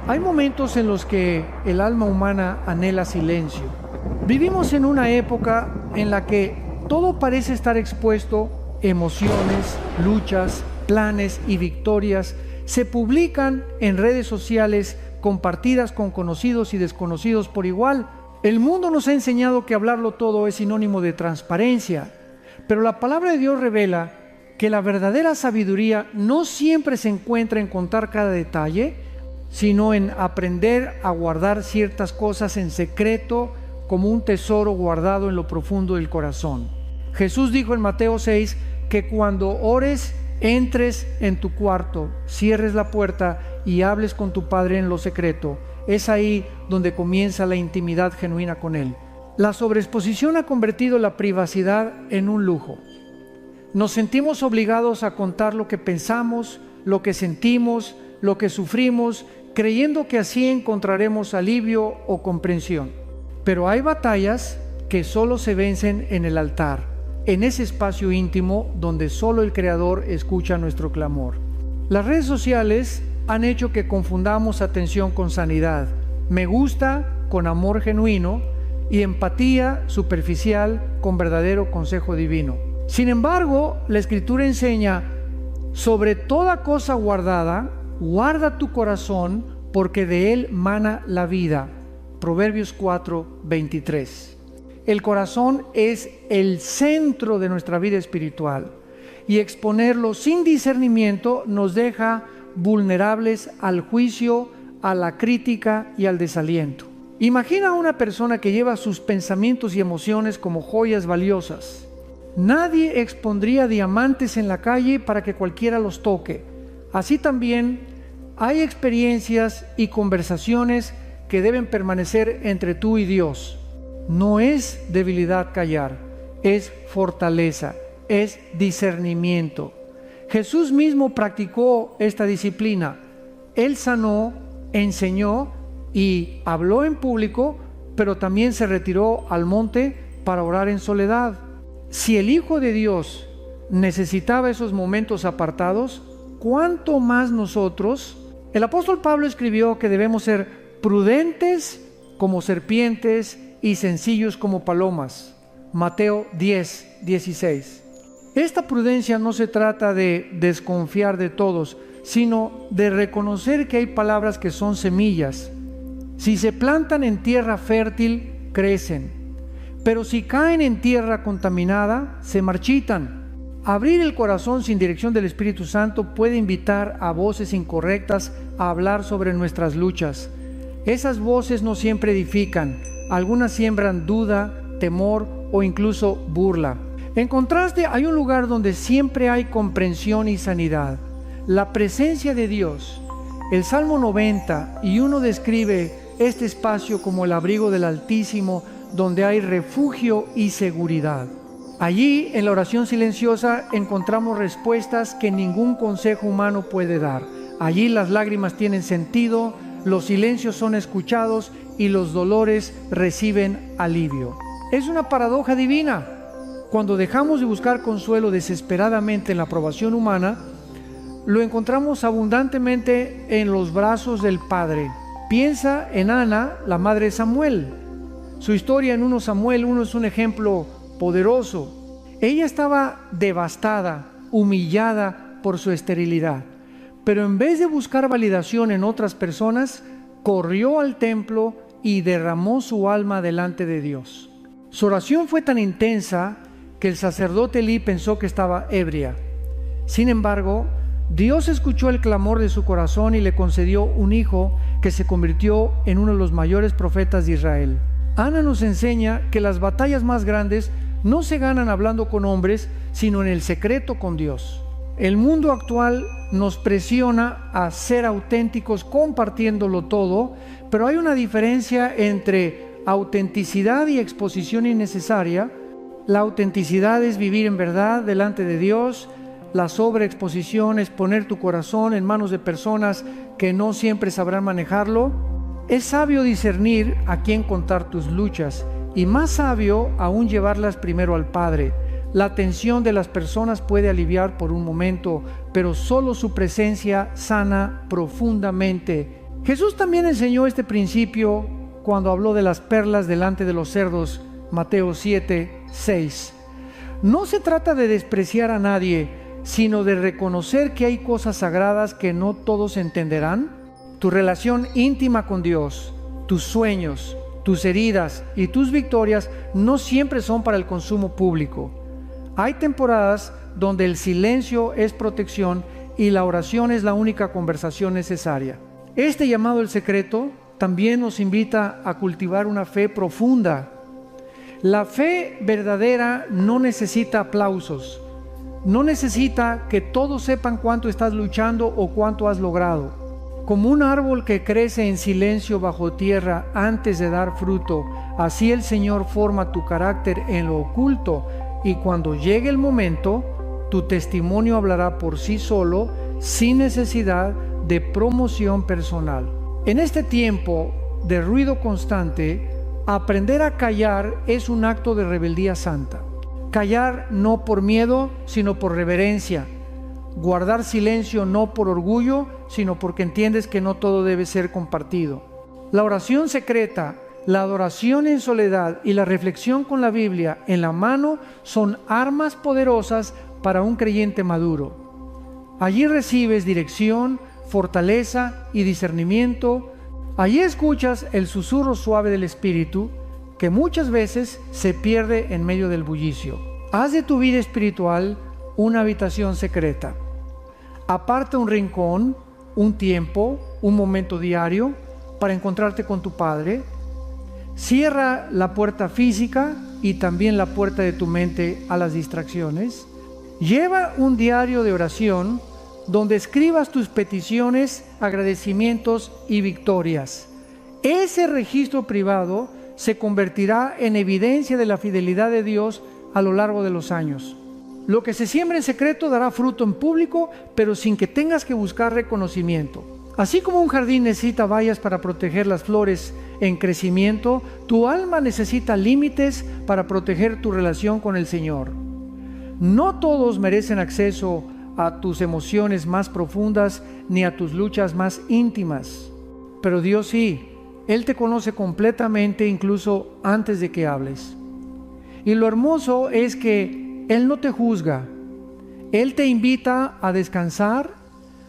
Hay momentos en los que el alma humana anhela silencio. Vivimos en una época en la que todo parece estar expuesto, emociones, luchas, planes y victorias se publican en redes sociales compartidas con conocidos y desconocidos por igual. El mundo nos ha enseñado que hablarlo todo es sinónimo de transparencia, pero la palabra de Dios revela que la verdadera sabiduría no siempre se encuentra en contar cada detalle, sino en aprender a guardar ciertas cosas en secreto como un tesoro guardado en lo profundo del corazón. Jesús dijo en Mateo 6 que cuando ores, entres en tu cuarto, cierres la puerta y hables con tu Padre en lo secreto. Es ahí donde comienza la intimidad genuina con Él. La sobreexposición ha convertido la privacidad en un lujo. Nos sentimos obligados a contar lo que pensamos, lo que sentimos, lo que sufrimos, creyendo que así encontraremos alivio o comprensión. Pero hay batallas que solo se vencen en el altar, en ese espacio íntimo donde solo el Creador escucha nuestro clamor. Las redes sociales han hecho que confundamos atención con sanidad, me gusta con amor genuino y empatía superficial con verdadero consejo divino. Sin embargo, la Escritura enseña: sobre toda cosa guardada, guarda tu corazón, porque de él mana la vida. Proverbios 4:23. El corazón es el centro de nuestra vida espiritual, y exponerlo sin discernimiento nos deja vulnerables al juicio, a la crítica y al desaliento. Imagina a una persona que lleva sus pensamientos y emociones como joyas valiosas. Nadie expondría diamantes en la calle para que cualquiera los toque. Así también hay experiencias y conversaciones que deben permanecer entre tú y Dios. No es debilidad callar, es fortaleza, es discernimiento. Jesús mismo practicó esta disciplina. Él sanó, enseñó y habló en público, pero también se retiró al monte para orar en soledad. Si el Hijo de Dios necesitaba esos momentos apartados, ¿cuánto más nosotros? El apóstol Pablo escribió que debemos ser prudentes como serpientes y sencillos como palomas. Mateo 10:16. Esta prudencia no se trata de desconfiar de todos, sino de reconocer que hay palabras que son semillas. Si se plantan en tierra fértil, crecen, pero si caen en tierra contaminada, se marchitan. Abrir el corazón sin dirección del Espíritu Santo puede invitar a voces incorrectas a hablar sobre nuestras luchas. Esas voces no siempre edifican, algunas siembran duda, temor o incluso burla. En contraste, hay un lugar donde siempre hay comprensión y sanidad: la presencia de Dios. El Salmo 91 describe este espacio como el abrigo del Altísimo, donde hay refugio y seguridad. Allí, en la oración silenciosa, encontramos respuestas que ningún consejo humano puede dar. Allí las lágrimas tienen sentido, los silencios son escuchados y los dolores reciben alivio. Es una paradoja divina. Cuando dejamos de buscar consuelo desesperadamente en la aprobación humana, lo encontramos abundantemente en los brazos del Padre. Piensa en Ana, la madre de Samuel. Su historia en 1 Samuel 1 es un ejemplo poderoso. Ella estaba devastada, humillada por su esterilidad, pero en vez de buscar validación en otras personas, corrió al templo y derramó su alma delante de Dios. Su oración fue tan intensa que el sacerdote Elí pensó que estaba ebria. Sin embargo, Dios escuchó el clamor de su corazón y le concedió un hijo que se convirtió en uno de los mayores profetas de Israel. Ana nos enseña que las batallas más grandes no se ganan hablando con hombres, sino en el secreto con Dios. El mundo actual nos presiona a ser auténticos compartiéndolo todo, pero hay una diferencia entre autenticidad y exposición innecesaria. La autenticidad es vivir en verdad delante de Dios. La sobreexposición es poner tu corazón en manos de personas que no siempre sabrán manejarlo. Es sabio discernir a quién contar tus luchas, y más sabio aún llevarlas primero al Padre. La tensión de las personas puede aliviar por un momento, pero solo su presencia sana profundamente. Jesús también enseñó este principio cuando habló de las perlas delante de los cerdos, Mateo 7:6. No se trata de despreciar a nadie, sino de reconocer que hay cosas sagradas que no todos entenderán. Tu relación íntima con Dios, tus sueños, tus heridas y tus victorias no siempre son para el consumo público. Hay temporadas donde el silencio es protección y la oración es la única conversación necesaria. Este llamado El Secreto también nos invita a cultivar una fe profunda. La fe verdadera no necesita aplausos, no necesita que todos sepan cuánto estás luchando o cuánto has logrado. Como un árbol que crece en silencio bajo tierra antes de dar fruto, así el Señor forma tu carácter en lo oculto, y cuando llegue el momento, tu testimonio hablará por sí solo, sin necesidad de promoción personal. En este tiempo de ruido constante, aprender a callar es un acto de rebeldía santa. Callar no por miedo, sino por reverencia. Guardar silencio no por orgullo, sino porque entiendes que no todo debe ser compartido. La oración secreta, la adoración en soledad y la reflexión con la Biblia en la mano son armas poderosas para un creyente maduro. Allí recibes dirección, fortaleza y discernimiento. Allí escuchas el susurro suave del Espíritu, que muchas veces se pierde en medio del bullicio. Haz de tu vida espiritual una habitación secreta. Aparta un rincón, un tiempo, un momento diario para encontrarte con tu Padre. Cierra la puerta física y también la puerta de tu mente a las distracciones. Lleva un diario de oración donde escribas tus peticiones, agradecimientos y victorias. Ese registro privado se convertirá en evidencia de la fidelidad de Dios a lo largo de los años. Lo que se siembra en secreto dará fruto en público, pero sin que tengas que buscar reconocimiento. Así como un jardín necesita vallas para proteger las flores en crecimiento, tu alma necesita límites para proteger tu relación con el Señor. No todos merecen acceso a tus emociones más profundas ni a tus luchas más íntimas, pero Dios sí. Él te conoce completamente, incluso antes de que hables. Y lo hermoso es que Él no te juzga. Él te invita a descansar,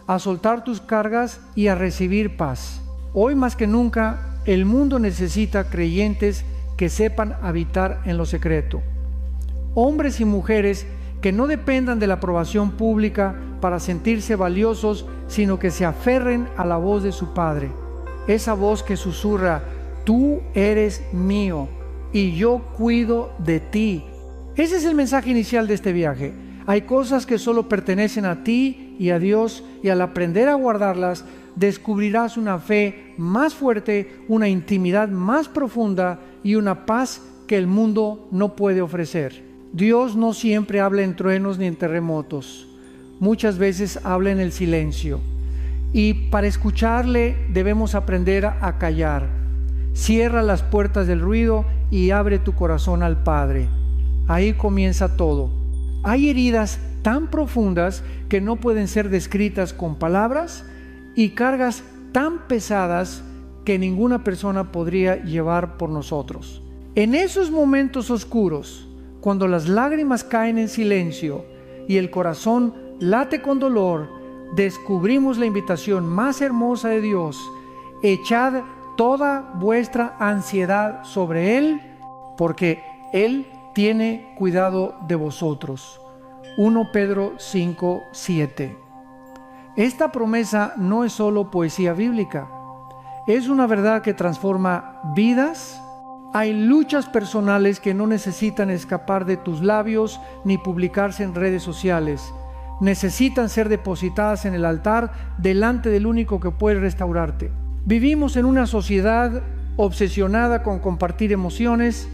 a soltar tus cargas y a recibir paz. Hoy más que nunca, el mundo necesita creyentes que sepan habitar en lo secreto. Hombres y mujeres que no dependan de la aprobación pública para sentirse valiosos, sino que se aferren a la voz de su Padre. Esa voz que susurra: tú eres mío y yo cuido de ti. Ese es el mensaje inicial de este viaje. Hay cosas que solo pertenecen a ti y a Dios, y al aprender a guardarlas, descubrirás una fe más fuerte, una intimidad más profunda y una paz que el mundo no puede ofrecer. Dios no siempre habla en truenos ni en terremotos. Muchas veces habla en el silencio. Y para escucharle debemos aprender a callar. Cierra las puertas del ruido y abre tu corazón al Padre. Ahí comienza todo. Hay heridas tan profundas que no pueden ser descritas con palabras, y cargas tan pesadas que ninguna persona podría llevar por nosotros. En esos momentos oscuros, cuando las lágrimas caen en silencio y el corazón late con dolor, descubrimos la invitación más hermosa de Dios: echad toda vuestra ansiedad sobre Él, porque Él tiene cuidado de vosotros. 1 Pedro 5:7. Esta promesa no es solo poesía bíblica, es una verdad que transforma vidas. Hay luchas personales que no necesitan escapar de tus labios ni publicarse en redes sociales. Necesitan ser depositadas en el altar delante del único que puede restaurarte. Vivimos en una sociedad obsesionada con compartir emociones.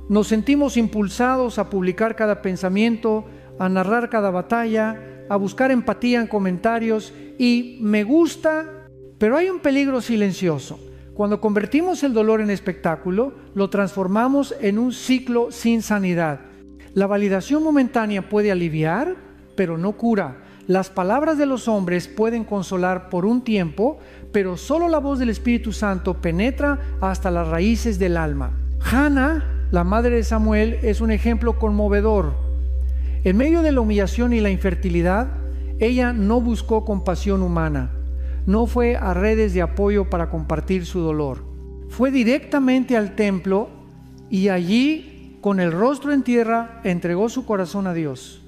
Nos sentimos impulsados a publicar cada pensamiento, a narrar cada batalla, a buscar empatía en comentarios y me gusta, pero hay un peligro silencioso. Cuando convertimos el dolor en espectáculo, lo transformamos en un ciclo sin sanidad. La validación momentánea puede aliviar, pero no cura. Las palabras de los hombres pueden consolar por un tiempo, pero solo la voz del Espíritu Santo penetra hasta las raíces del alma. Hannah, la madre de Samuel, es un ejemplo conmovedor. En medio de la humillación y la infertilidad, ella no buscó compasión humana, no fue a redes de apoyo para compartir su dolor. Fue directamente al templo y allí, con el rostro en tierra, entregó su corazón a Dios.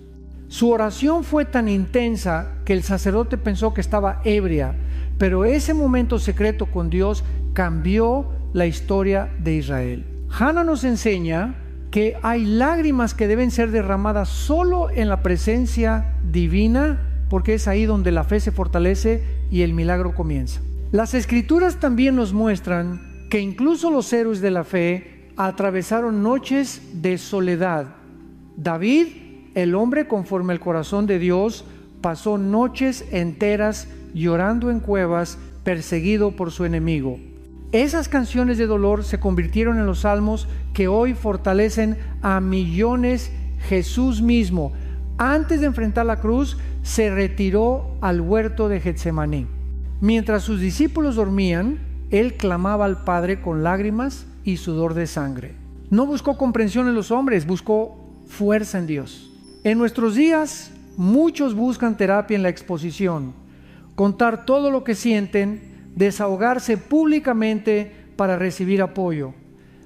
Su oración fue tan intensa que el sacerdote pensó que estaba ebria, pero ese momento secreto con Dios cambió la historia de Israel. Hannah nos enseña que hay lágrimas que deben ser derramadas solo en la presencia divina, porque es ahí donde la fe se fortalece y el milagro comienza. Las Escrituras también nos muestran que incluso los héroes de la fe atravesaron noches de soledad. David, el hombre conforme al corazón de Dios, pasó noches enteras llorando en cuevas, perseguido por su enemigo. Esas canciones de dolor se convirtieron en los salmos que hoy fortalecen a millones. Jesús mismo, antes de enfrentar la cruz, se retiró al huerto de Getsemaní. Mientras sus discípulos dormían, él clamaba al Padre con lágrimas y sudor de sangre. No buscó comprensión en los hombres, buscó fuerza en Dios. En nuestros días, muchos buscan terapia en la exposición, contar todo lo que sienten, desahogarse públicamente para recibir apoyo.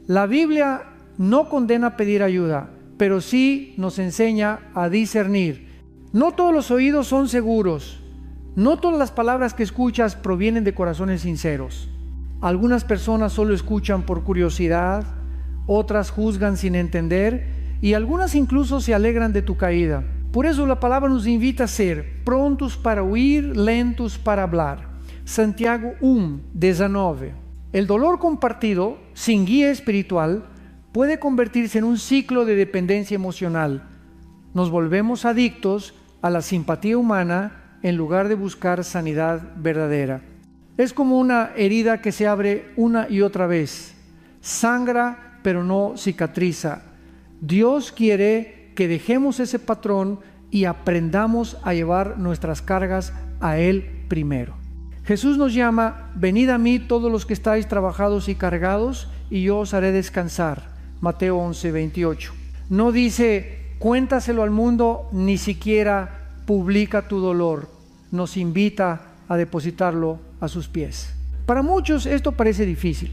La Biblia no condena pedir ayuda, pero sí nos enseña a discernir. No todos los oídos son seguros, no todas las palabras que escuchas provienen de corazones sinceros. Algunas personas solo escuchan por curiosidad, otras juzgan sin entender y algunas incluso se alegran de tu caída. Por eso la palabra nos invita a ser prontos para oír, lentos para hablar. Santiago 1:19. El dolor compartido, sin guía espiritual, puede convertirse en un ciclo de dependencia emocional. Nos volvemos adictos a la simpatía humana en lugar de buscar sanidad verdadera. Es como una herida que se abre una y otra vez. Sangra, pero no cicatriza. Dios quiere que dejemos ese patrón y aprendamos a llevar nuestras cargas a Él primero. Jesús nos llama: venid a mí todos los que estáis trabajados y cargados, y yo os haré descansar. Mateo 11:28. No dice: cuéntaselo al mundo, ni siquiera publica tu dolor. Nos invita a depositarlo a sus pies. Para muchos esto parece difícil.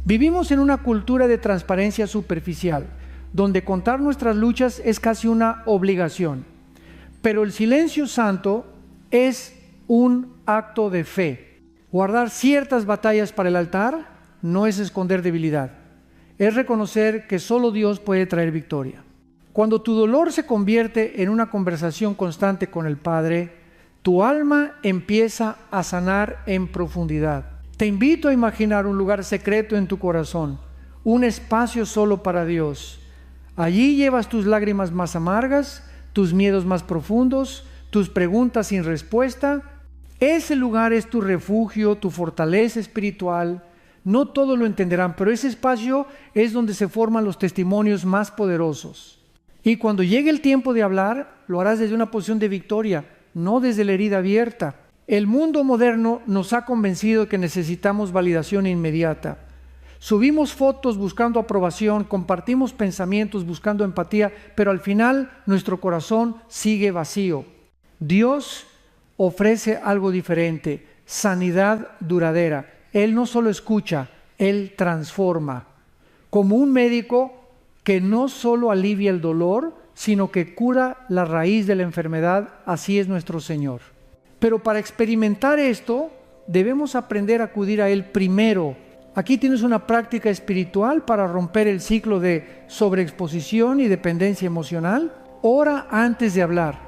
Vivimos en una cultura de transparencia superficial, donde contar nuestras luchas es casi una obligación. Pero el silencio santo es un acto de fe. Guardar ciertas batallas para el altar no es esconder debilidad, es reconocer que solo Dios puede traer victoria. Cuando tu dolor se convierte en una conversación constante con el Padre, tu alma empieza a sanar en profundidad. Te invito a imaginar un lugar secreto en tu corazón, un espacio solo para Dios. Allí llevas tus lágrimas más amargas, tus miedos más profundos, tus preguntas sin respuesta. Ese lugar es tu refugio, tu fortaleza espiritual. No todos lo entenderán, pero ese espacio es donde se forman los testimonios más poderosos. Y cuando llegue el tiempo de hablar, lo harás desde una posición de victoria, no desde la herida abierta. El mundo moderno nos ha convencido que necesitamos validación inmediata. Subimos fotos buscando aprobación, compartimos pensamientos buscando empatía, pero al final nuestro corazón sigue vacío. Dios ofrece algo diferente: sanidad duradera. Él no solo escucha, Él transforma. Como un médico que no solo alivia el dolor, sino que cura la raíz de la enfermedad, así es nuestro Señor. Pero para experimentar esto, debemos aprender a acudir a Él primero. Aquí tienes una práctica espiritual para romper el ciclo de sobreexposición y dependencia emocional. Ora antes de hablar.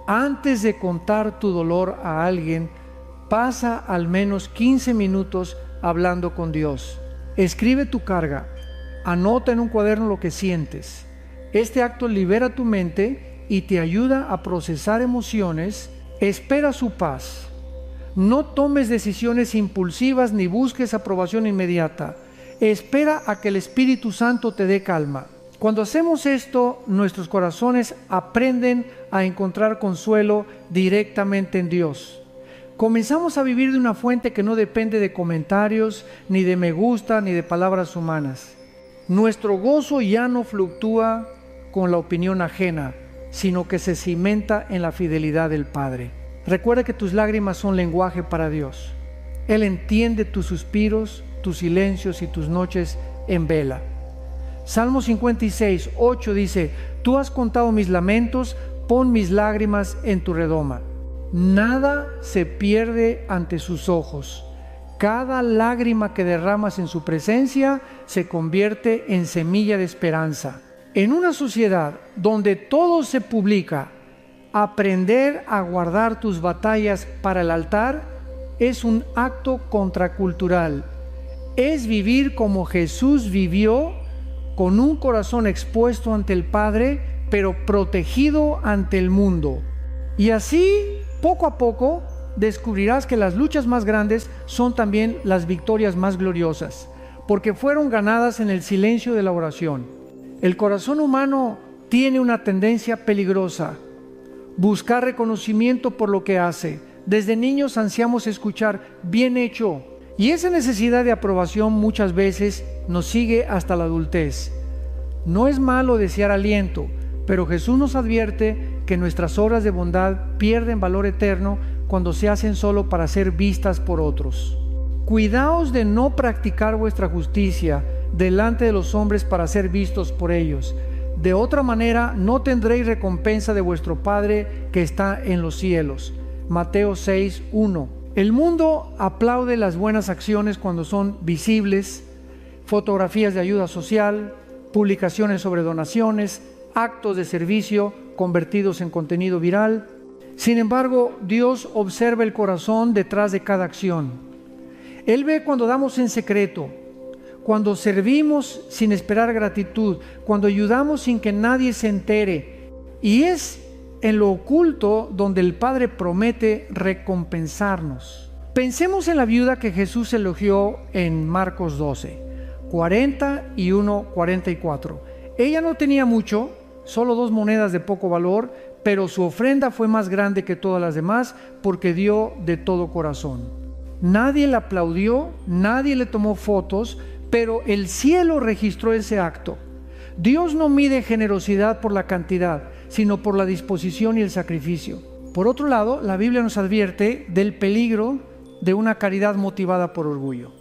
Antes de contar tu dolor a alguien, pasa al menos 15 minutos hablando con Dios. Escribe tu carga. Anota en un cuaderno lo que sientes. Este acto libera tu mente y te ayuda a procesar emociones. Espera su paz. No tomes decisiones impulsivas ni busques aprobación inmediata. Espera a que el Espíritu Santo te dé calma. Cuando hacemos esto, nuestros corazones aprenden a encontrar consuelo directamente en Dios. Comenzamos a vivir de una fuente que no depende de comentarios, ni de me gusta, ni de palabras humanas. Nuestro gozo ya no fluctúa con la opinión ajena, sino que se cimenta en la fidelidad del Padre. Recuerda que tus lágrimas son lenguaje para Dios. Él entiende tus suspiros, tus silencios y tus noches en vela. Salmo 56, 8 dice: Tú has contado mis lamentos, pon mis lágrimas en tu redoma. Nada se pierde ante sus ojos. Cada lágrima que derramas en su presencia se convierte en semilla de esperanza. En una sociedad donde todo se publica, aprender a guardar tus batallas para el altar es un acto contracultural. Es vivir como Jesús vivió, con un corazón expuesto ante el Padre, pero protegido ante el mundo. Y así, poco a poco, descubrirás que las luchas más grandes son también las victorias más gloriosas, porque fueron ganadas en el silencio de la oración. El corazón humano tiene una tendencia peligrosa: buscar reconocimiento por lo que hace. Desde niños ansiamos escuchar bien hecho, y esa necesidad de aprobación muchas veces nos sigue hasta la adultez. No es malo desear aliento, pero Jesús nos advierte que nuestras obras de bondad pierden valor eterno cuando se hacen solo para ser vistas por otros. Cuidaos de no practicar vuestra justicia delante de los hombres para ser vistos por ellos. De otra manera no tendréis recompensa de vuestro Padre que está en los cielos. Mateo 6, 1. El mundo aplaude las buenas acciones cuando son visibles: fotografías de ayuda social, publicaciones sobre donaciones, actos de servicio convertidos en contenido viral. Sin embargo, Dios observa el corazón detrás de cada acción. Él ve cuando damos en secreto, cuando servimos sin esperar gratitud, cuando ayudamos sin que nadie se entere. Y es en lo oculto donde el Padre promete recompensarnos. Pensemos en la viuda que Jesús elogió en Marcos 12, 40 y 1, 44. Ella no tenía mucho, solo 2 monedas de poco valor, pero su ofrenda fue más grande que todas las demás porque dio de todo corazón. Nadie la aplaudió, nadie le tomó fotos, pero el cielo registró ese acto. Dios no mide generosidad por la cantidad, sino por la disposición y el sacrificio. Por otro lado, la Biblia nos advierte del peligro de una caridad motivada por orgullo.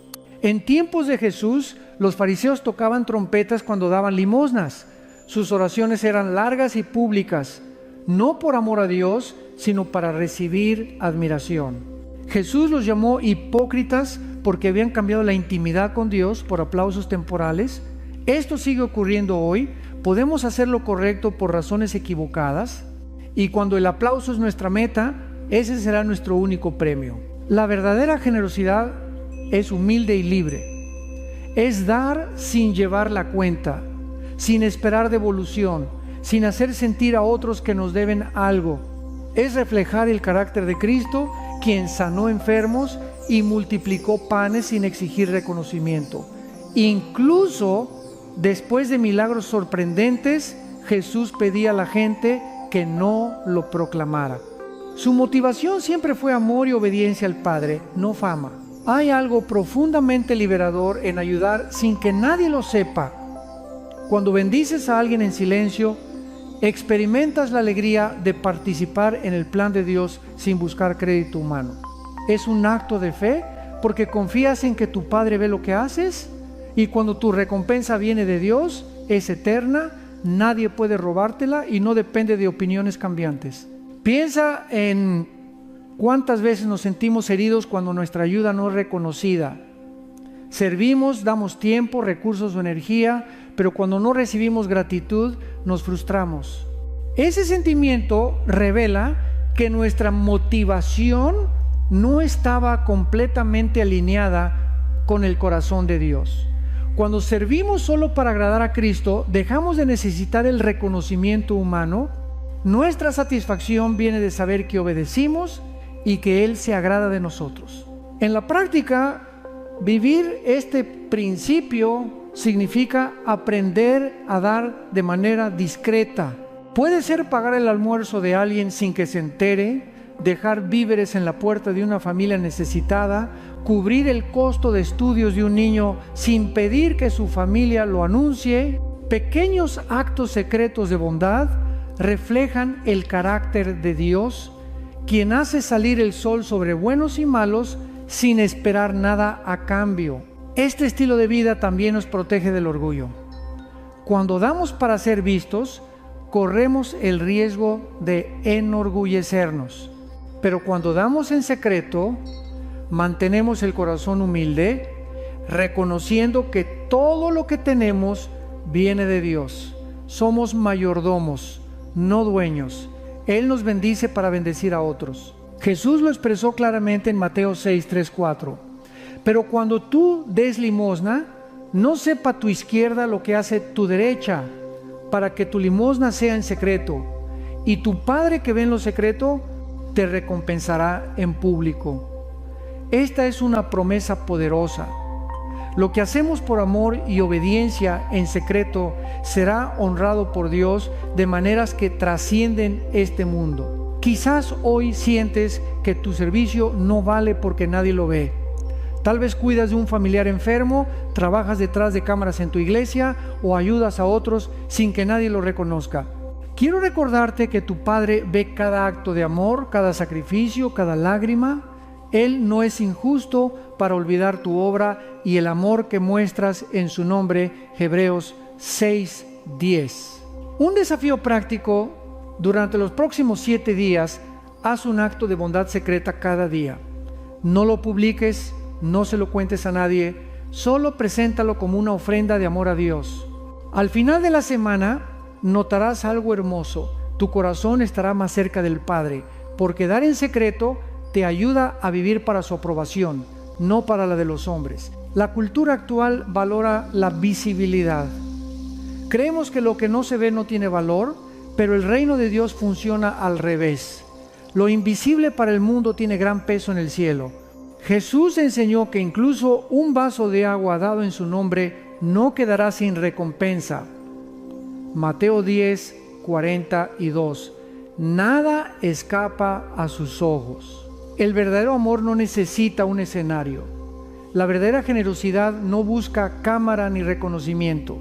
En tiempos de Jesús, los fariseos tocaban trompetas cuando daban limosnas. Sus oraciones eran largas y públicas, no por amor a Dios, sino para recibir admiración. Jesús los llamó hipócritas porque habían cambiado la intimidad con Dios por aplausos temporales. Esto sigue ocurriendo hoy. Podemos hacer lo correcto por razones equivocadas, y cuando el aplauso es nuestra meta, ese será nuestro único premio. La verdadera generosidad es humilde y libre. Es dar sin llevar la cuenta, sin esperar devolución, sin hacer sentir a otros que nos deben algo. Es reflejar el carácter de Cristo, quien sanó enfermos y multiplicó panes sin exigir reconocimiento. Incluso después de milagros sorprendentes, Jesús pedía a la gente que no lo proclamara. Su motivación siempre fue amor y obediencia al Padre, no fama. Hay algo profundamente liberador en ayudar sin que nadie lo sepa. Cuando bendices a alguien en silencio, experimentas la alegría de participar en el plan de Dios sin buscar crédito humano. Es un acto de fe porque confías en que tu Padre ve lo que haces, y cuando tu recompensa viene de Dios, es eterna, nadie puede robártela y no depende de opiniones cambiantes. Piensa en cuántas veces nos sentimos heridos cuando nuestra ayuda no es reconocida. Servimos, damos tiempo, recursos o energía, pero cuando no recibimos gratitud, nos frustramos. Ese sentimiento revela que nuestra motivación no estaba completamente alineada con el corazón de Dios. Cuando servimos solo para agradar a Cristo, dejamos de necesitar el reconocimiento humano. Nuestra satisfacción viene de saber que obedecimos y que Él se agrada de nosotros. En la práctica, vivir este principio significa aprender a dar de manera discreta. Puede ser pagar el almuerzo de alguien sin que se entere, dejar víveres en la puerta de una familia necesitada, cubrir el costo de estudios de un niño sin pedir que su familia lo anuncie. Pequeños actos secretos de bondad reflejan el carácter de Dios, quien hace salir el sol sobre buenos y malos sin esperar nada a cambio. Este estilo de vida también nos protege del orgullo. Cuando damos para ser vistos, corremos el riesgo de enorgullecernos. Pero cuando damos en secreto, mantenemos el corazón humilde, reconociendo que todo lo que tenemos viene de Dios. Somos mayordomos, no dueños. Él nos bendice para bendecir a otros. Jesús lo expresó claramente en Mateo 6, 3, 4. Pero cuando tú des limosna, no sepa tu izquierda lo que hace tu derecha, para que tu limosna sea en secreto, y tu Padre que ve en lo secreto te recompensará en público. Esta es una promesa poderosa. Lo que hacemos por amor y obediencia en secreto será honrado por Dios de maneras que trascienden este mundo. Quizás hoy sientes que tu servicio no vale porque nadie lo ve. Tal vez cuidas de un familiar enfermo, trabajas detrás de cámaras en tu iglesia o ayudas a otros sin que nadie lo reconozca. Quiero recordarte que tu Padre ve cada acto de amor, cada sacrificio, cada lágrima. Él no es injusto para olvidar tu obra y el amor que muestras en su nombre. Hebreos 6:10. Un desafío práctico: durante los próximos 7 días, haz un acto de bondad secreta cada día. No lo publiques, no se lo cuentes a nadie, solo preséntalo como una ofrenda de amor a Dios. Al final de la semana notarás algo hermoso. Tu corazón estará más cerca del Padre, porque dar en secreto te ayuda a vivir para su aprobación, no para la de los hombres. La cultura actual valora la visibilidad. Creemos que lo que no se ve no tiene valor, pero el reino de Dios funciona al revés. Lo invisible para el mundo tiene gran peso en el cielo. Jesús enseñó que incluso un vaso de agua dado en su nombre no quedará sin recompensa. Mateo 10, 42. Nada escapa a sus ojos. El verdadero amor no necesita un escenario. La verdadera generosidad no busca cámara ni reconocimiento.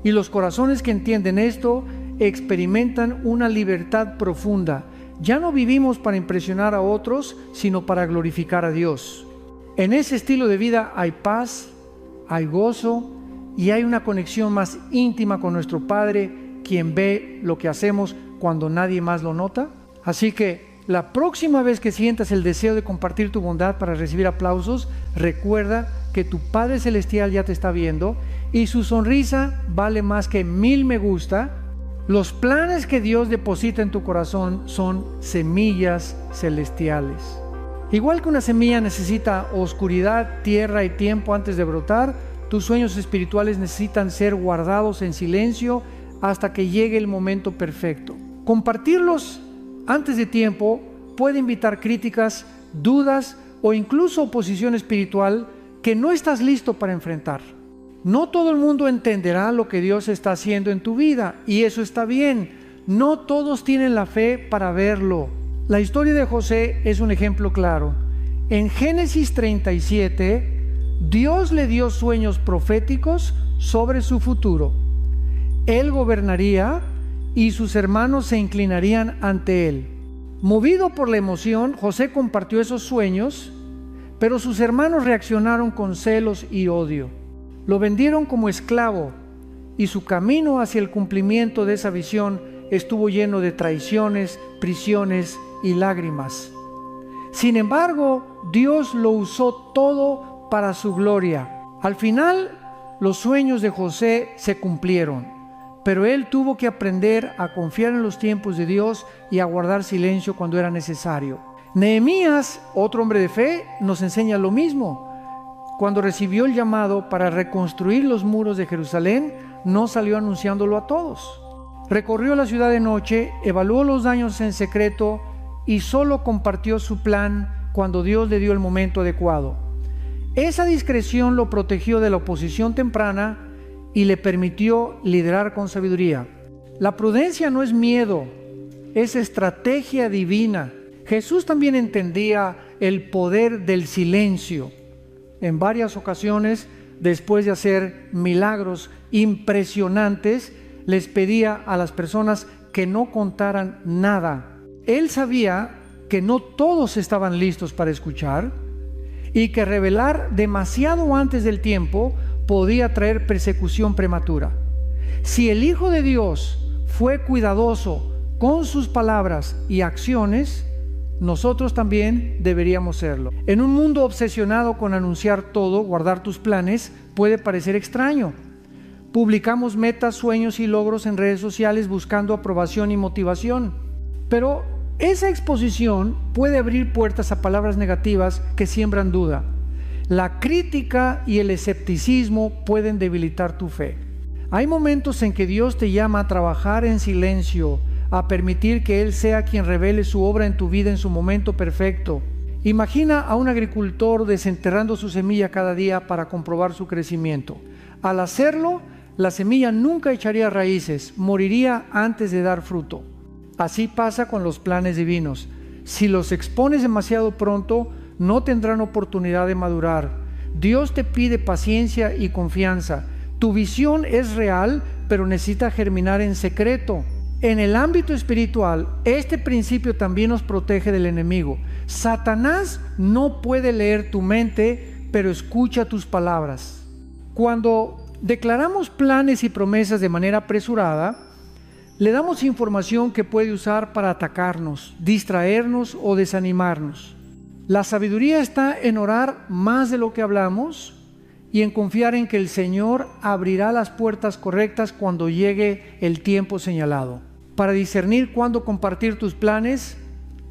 Y los corazones que entienden esto experimentan una libertad profunda. Ya no vivimos para impresionar a otros, sino para glorificar a Dios. En ese estilo de vida hay paz, hay gozo y hay una conexión más íntima con nuestro Padre, quien ve lo que hacemos cuando nadie más lo nota. Así que la próxima vez que sientas el deseo de compartir tu bondad para recibir aplausos, recuerda que tu Padre Celestial ya te está viendo y su sonrisa vale más que 1000 me gusta. Los planes que Dios deposita en tu corazón son semillas celestiales. Igual que una semilla necesita oscuridad, tierra y tiempo antes de brotar, tus sueños espirituales necesitan ser guardados en silencio hasta que llegue el momento perfecto. Compartirlos antes de tiempo puede invitar críticas, dudas o incluso oposición espiritual que no estás listo para enfrentar. No todo el mundo entenderá lo que Dios está haciendo en tu vida y eso está bien. No todos tienen la fe para verlo. La historia de José es un ejemplo claro. En Génesis 37, Dios le dio sueños proféticos sobre su futuro. Él gobernaría y sus hermanos se inclinarían ante él. Movido por la emoción, José compartió esos sueños, pero sus hermanos reaccionaron con celos y odio. Lo vendieron como esclavo y su camino hacia el cumplimiento de esa visión estuvo lleno de traiciones, prisiones y lágrimas. Sin embargo, Dios lo usó todo para su gloria. Al final, los sueños de José se cumplieron, pero él tuvo que aprender a confiar en los tiempos de Dios y a guardar silencio cuando era necesario. Nehemías, otro hombre de fe, nos enseña lo mismo. Cuando recibió el llamado para reconstruir los muros de Jerusalén, no salió anunciándolo a todos. Recorrió la ciudad de noche, evaluó los daños en secreto y solo compartió su plan cuando Dios le dio el momento adecuado. Esa discreción lo protegió de la oposición temprana y le permitió liderar con sabiduría. La prudencia no es miedo, es estrategia divina. Jesús también entendía el poder del silencio. En varias ocasiones, después de hacer milagros impresionantes, les pedía a las personas que no contaran nada. Él sabía que no todos estaban listos para escuchar y que revelar demasiado antes del tiempo podía traer persecución prematura. Si el Hijo de Dios fue cuidadoso con sus palabras y acciones, nosotros también deberíamos serlo. En un mundo obsesionado con anunciar todo, guardar tus planes puede parecer extraño. Publicamos metas, sueños y logros en redes sociales buscando aprobación y motivación. Pero esa exposición puede abrir puertas a palabras negativas que siembran duda. La crítica y el escepticismo pueden debilitar tu fe. Hay momentos en que Dios te llama a trabajar en silencio, a permitir que Él sea quien revele su obra en tu vida en su momento perfecto. Imagina a un agricultor desenterrando su semilla cada día para comprobar su crecimiento. Al hacerlo, la semilla nunca echaría raíces, moriría antes de dar fruto. Así pasa con los planes divinos. Si los expones demasiado pronto, no tendrán oportunidad de madurar. Dios te pide paciencia y confianza. Tu visión es real, pero necesita germinar en secreto. En el ámbito espiritual, este principio también nos protege del enemigo. Satanás no puede leer tu mente, pero escucha tus palabras. Cuando declaramos planes y promesas de manera apresurada, le damos información que puede usar para atacarnos, distraernos o desanimarnos. La sabiduría está en orar más de lo que hablamos y en confiar en que el Señor abrirá las puertas correctas cuando llegue el tiempo señalado. Para discernir cuándo compartir tus planes,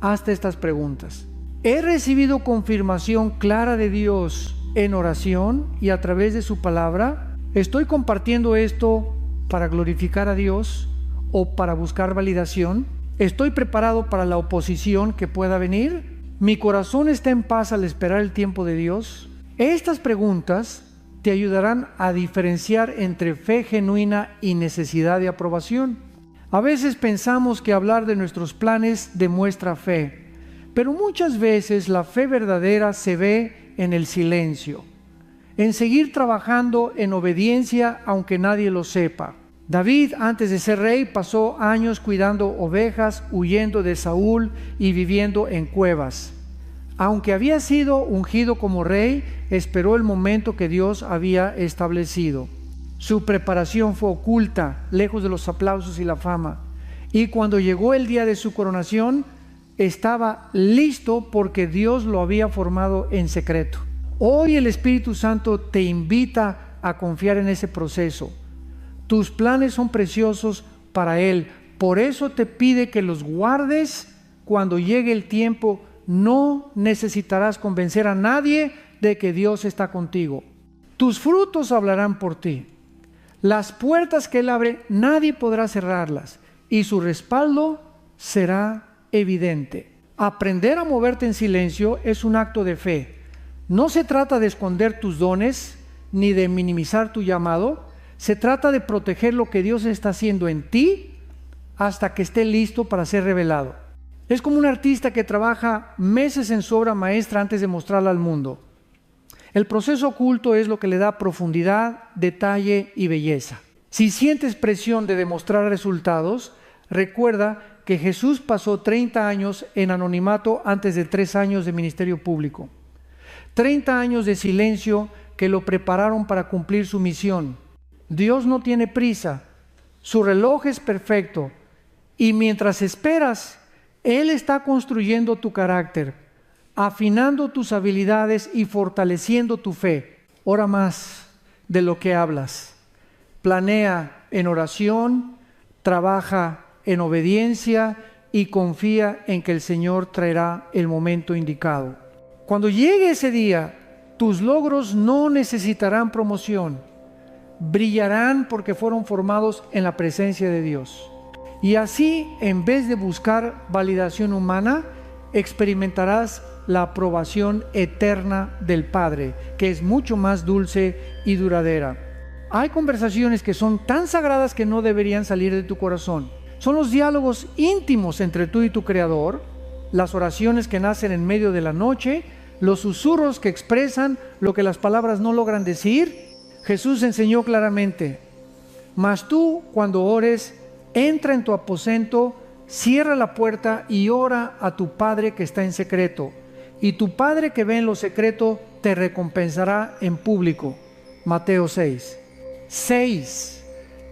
hazte estas preguntas. ¿He recibido confirmación clara de Dios en oración y a través de su palabra? ¿Estoy compartiendo esto para glorificar a Dios o para buscar validación? ¿Estoy preparado para la oposición que pueda venir? ¿Mi corazón está en paz al esperar el tiempo de Dios? Estas preguntas te ayudarán a diferenciar entre fe genuina y necesidad de aprobación. A veces pensamos que hablar de nuestros planes demuestra fe, pero muchas veces la fe verdadera se ve en el silencio, en seguir trabajando en obediencia aunque nadie lo sepa. David, antes de ser rey, pasó años cuidando ovejas, huyendo de Saúl y viviendo en cuevas. Aunque había sido ungido como rey, esperó el momento que Dios había establecido. Su preparación fue oculta, lejos de los aplausos y la fama. Y cuando llegó el día de su coronación, estaba listo porque Dios lo había formado en secreto. Hoy el Espíritu Santo te invita a confiar en ese proceso. Tus planes son preciosos para Él. Por eso te pide que los guardes cuando llegue el tiempo. No necesitarás convencer a nadie de que Dios está contigo. Tus frutos hablarán por ti. Las puertas que Él abre, nadie podrá cerrarlas, y su respaldo será evidente. Aprender a moverte en silencio es un acto de fe. No se trata de esconder tus dones, ni de minimizar tu llamado. Se trata de proteger lo que Dios está haciendo en ti hasta que esté listo para ser revelado. Es como un artista que trabaja meses en su obra maestra antes de mostrarla al mundo. El proceso oculto es lo que le da profundidad, detalle y belleza. Si sientes presión de demostrar resultados, recuerda que Jesús pasó 30 años en anonimato antes de 3 años de ministerio público. 30 años de silencio que lo prepararon para cumplir su misión. Dios no tiene prisa, su reloj es perfecto, y mientras esperas, Él está construyendo tu carácter, afinando tus habilidades y fortaleciendo tu fe. Ora más de lo que hablas. Planea en oración, trabaja en obediencia y confía en que el Señor traerá el momento indicado. Cuando llegue ese día, tus logros no necesitarán promoción. Brillarán porque fueron formados en la presencia de Dios. Y así, en vez de buscar validación humana, experimentarás la aprobación eterna del Padre, que es mucho más dulce y duradera. Hay conversaciones que son tan sagradas que no deberían salir de tu corazón. Son los diálogos íntimos entre tú y tu Creador, las oraciones que nacen en medio de la noche, los susurros que expresan lo que las palabras no logran decir. Jesús enseñó claramente: mas tú, cuando ores, entra en tu aposento, cierra la puerta y ora a tu Padre que está en secreto, y tu Padre que ve en lo secreto te recompensará en público. Mateo 6.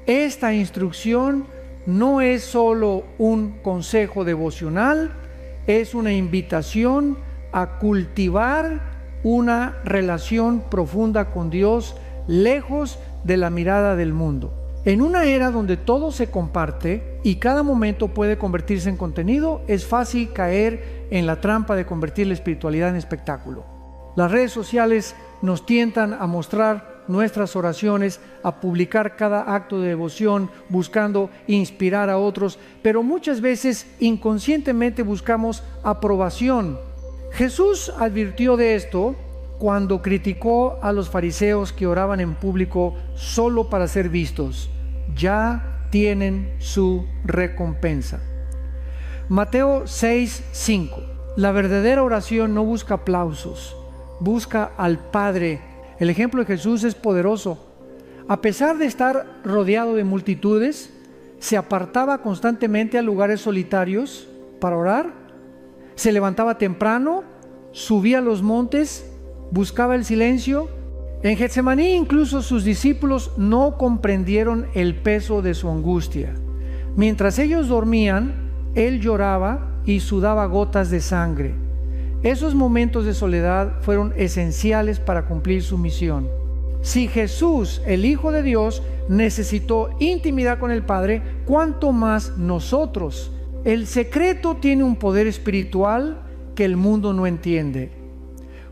Esta instrucción no es solo un consejo devocional, es una invitación a cultivar una relación profunda con Dios, lejos de la mirada del mundo. En una era donde todo se comparte y cada momento puede convertirse en contenido, es fácil caer en la trampa de convertir la espiritualidad en espectáculo. Las redes sociales nos tientan a mostrar nuestras oraciones, a publicar cada acto de devoción, buscando inspirar a otros, pero muchas veces inconscientemente buscamos aprobación. Jesús advirtió de esto cuando criticó a los fariseos que oraban en público solo para ser vistos. Ya tienen su recompensa. Mateo 6:5. La verdadera oración no busca aplausos, busca al Padre. El ejemplo de Jesús es poderoso. A pesar de estar rodeado de multitudes, se apartaba constantemente a lugares solitarios para orar. Se levantaba temprano, subía a los montes, buscaba el silencio. En Getsemaní incluso sus discípulos no comprendieron el peso de su angustia. Mientras ellos dormían, él lloraba y sudaba gotas de sangre. Esos momentos de soledad fueron esenciales para cumplir su misión. Si Jesús, el Hijo de Dios, necesitó intimidad con el Padre, ¿cuánto más nosotros? El secreto tiene un poder espiritual que el mundo no entiende.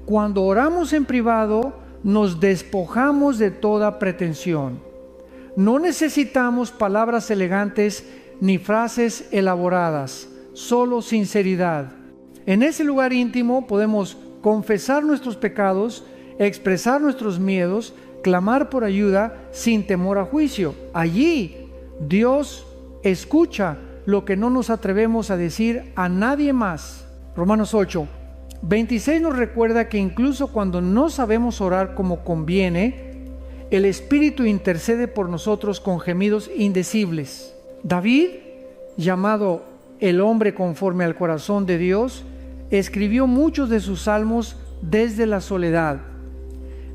Cuando oramos en privado, nos despojamos de toda pretensión. No necesitamos palabras elegantes ni frases elaboradas, solo sinceridad. En ese lugar íntimo podemos confesar nuestros pecados, expresar nuestros miedos, clamar por ayuda sin temor a juicio. Allí Dios escucha lo que no nos atrevemos a decir a nadie más. Romanos 8:26 nos recuerda que incluso cuando no sabemos orar como conviene, el Espíritu intercede por nosotros con gemidos indecibles. David, llamado el hombre conforme al corazón de Dios, escribió muchos de sus salmos desde la soledad.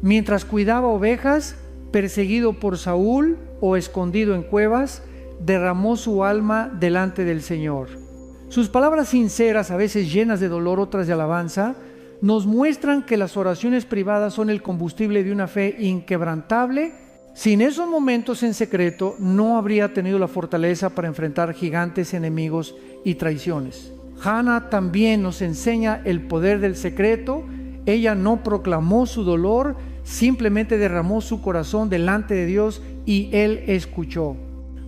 Mientras cuidaba ovejas, perseguido por Saúl o escondido en cuevas, derramó su alma delante del Señor. Sus palabras sinceras, a veces llenas de dolor, otras de alabanza, nos muestran que las oraciones privadas son el combustible de una fe inquebrantable. Sin esos momentos en secreto, no habría tenido la fortaleza para enfrentar gigantes, enemigos y traiciones. Hannah también nos enseña el poder del secreto. Ella no proclamó su dolor, simplemente derramó su corazón delante de Dios y Él escuchó.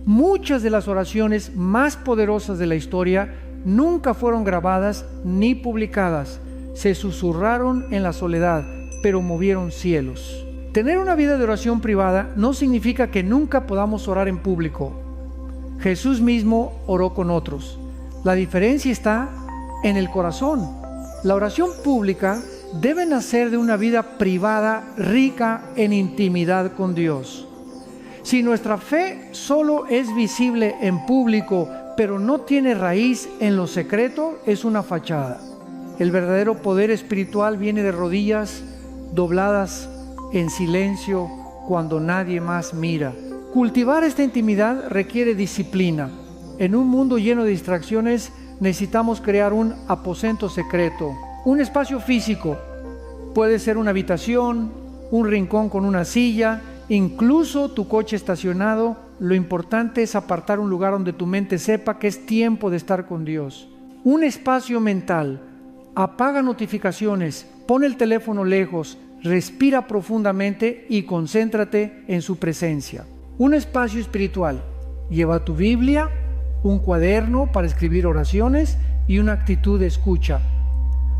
Muchas de las oraciones más poderosas de la historia nunca fueron grabadas ni publicadas. Se susurraron en la soledad, pero movieron cielos. Tener una vida de oración privada no significa que nunca podamos orar en público. Jesús mismo oró con otros. La diferencia está en el corazón. La oración pública debe nacer de una vida privada rica en intimidad con Dios. Si nuestra fe solo es visible en público, pero no tiene raíz en lo secreto, es una fachada. El verdadero poder espiritual viene de rodillas dobladas en silencio cuando nadie más mira. Cultivar esta intimidad requiere disciplina. En un mundo lleno de distracciones, necesitamos crear un aposento secreto, un espacio físico. Puede ser una habitación, un rincón con una silla, incluso tu coche estacionado. Lo importante es apartar un lugar donde tu mente sepa que es tiempo de estar con Dios. Un espacio mental. Apaga notificaciones, pon el teléfono lejos, respira profundamente y concéntrate en su presencia. Un espacio espiritual. Lleva tu Biblia, un cuaderno para escribir oraciones y una actitud de escucha.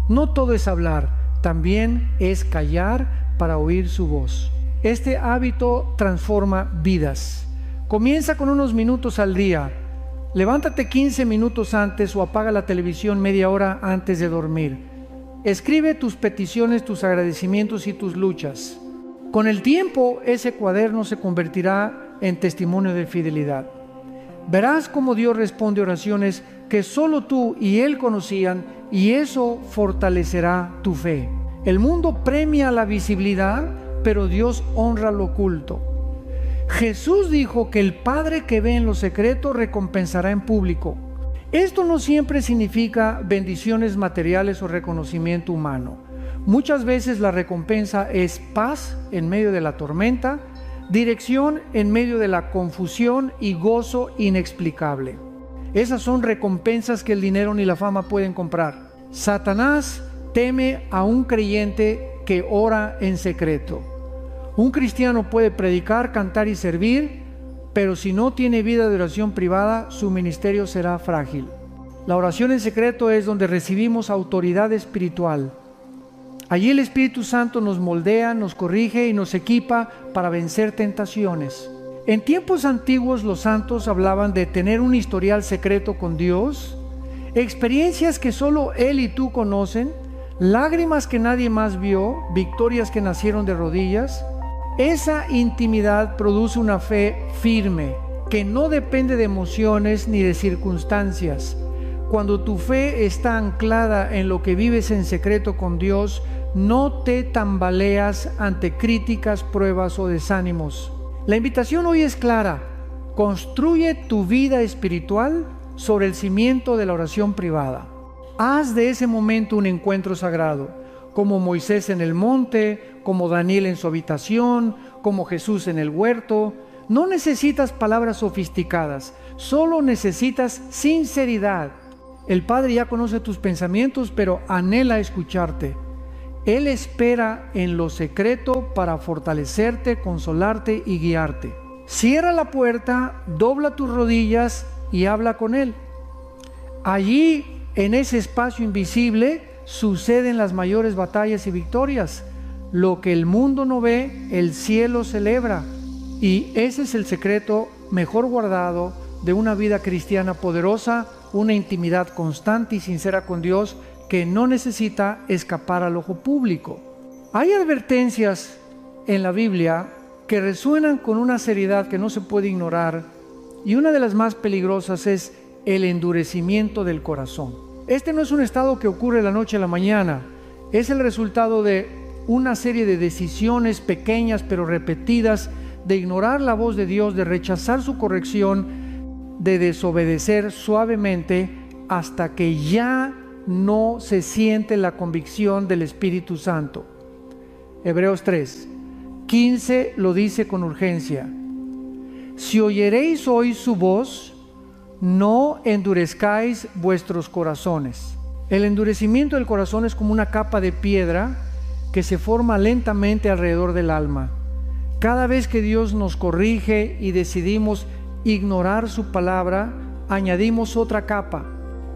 No todo es hablar, también es callar para oír su voz. Este hábito transforma vidas. Comienza con unos minutos al día. Levántate 15 minutos antes o apaga la televisión media hora antes de dormir. Escribe tus peticiones, tus agradecimientos y tus luchas. Con el tiempo, ese cuaderno se convertirá en testimonio de fidelidad. Verás cómo Dios responde oraciones que solo tú y Él conocían, y eso fortalecerá tu fe. El mundo premia la visibilidad, pero Dios honra lo oculto. Jesús dijo que el Padre que ve en lo secreto recompensará en público. Esto no siempre significa bendiciones materiales o reconocimiento humano. Muchas veces la recompensa es paz en medio de la tormenta, dirección en medio de la confusión y gozo inexplicable. Esas son recompensas que el dinero ni la fama pueden comprar. Satanás teme a un creyente que ora en secreto. Un cristiano puede predicar, cantar y servir, pero si no tiene vida de oración privada, su ministerio será frágil. La oración en secreto es donde recibimos autoridad espiritual. Allí el Espíritu Santo nos moldea, nos corrige y nos equipa para vencer tentaciones. En tiempos antiguos los santos hablaban de tener un historial secreto con Dios, experiencias que solo Él y tú conocen, lágrimas que nadie más vio, victorias que nacieron de rodillas. Esa intimidad produce una fe firme, que no depende de emociones ni de circunstancias. Cuando tu fe está anclada en lo que vives en secreto con Dios, no te tambaleas ante críticas, pruebas o desánimos. La invitación hoy es clara: construye tu vida espiritual sobre el cimiento de la oración privada. Haz de ese momento un encuentro sagrado, como Moisés en el monte, como Daniel en su habitación, como Jesús en el huerto. No necesitas palabras sofisticadas, solo necesitas sinceridad. El Padre ya conoce tus pensamientos, pero anhela escucharte. Él espera en lo secreto para fortalecerte, consolarte y guiarte. Cierra la puerta, dobla tus rodillas y habla con Él. Allí, en ese espacio invisible, suceden las mayores batallas y victorias. Lo que el mundo no ve, el cielo celebra. Y ese es el secreto mejor guardado de una vida cristiana poderosa, una intimidad constante y sincera con Dios que no necesita escapar al ojo público. Hay advertencias en la Biblia que resuenan con una seriedad que no se puede ignorar, y una de las más peligrosas es el endurecimiento del corazón. Este no es un estado que ocurre de la noche a la mañana, es el resultado de una serie de decisiones pequeñas pero repetidas, de ignorar la voz de Dios, de rechazar su corrección, de desobedecer suavemente hasta que ya no se siente la convicción del Espíritu Santo. Hebreos 3:15 lo dice con urgencia: si oyeréis hoy su voz, no endurezcáis vuestros corazones. El endurecimiento del corazón es como una capa de piedra que se forma lentamente alrededor del alma. Cada vez que Dios nos corrige y decidimos ignorar su palabra, añadimos otra capa.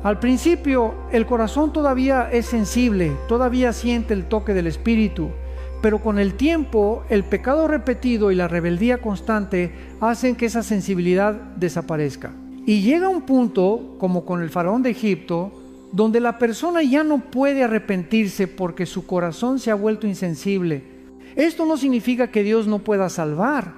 Al principio, el corazón todavía es sensible, todavía siente el toque del Espíritu, pero con el tiempo, el pecado repetido y la rebeldía constante hacen que esa sensibilidad desaparezca. Y llega un punto, como con el faraón de Egipto, donde la persona ya no puede arrepentirse porque su corazón se ha vuelto insensible. Esto no significa que Dios no pueda salvar,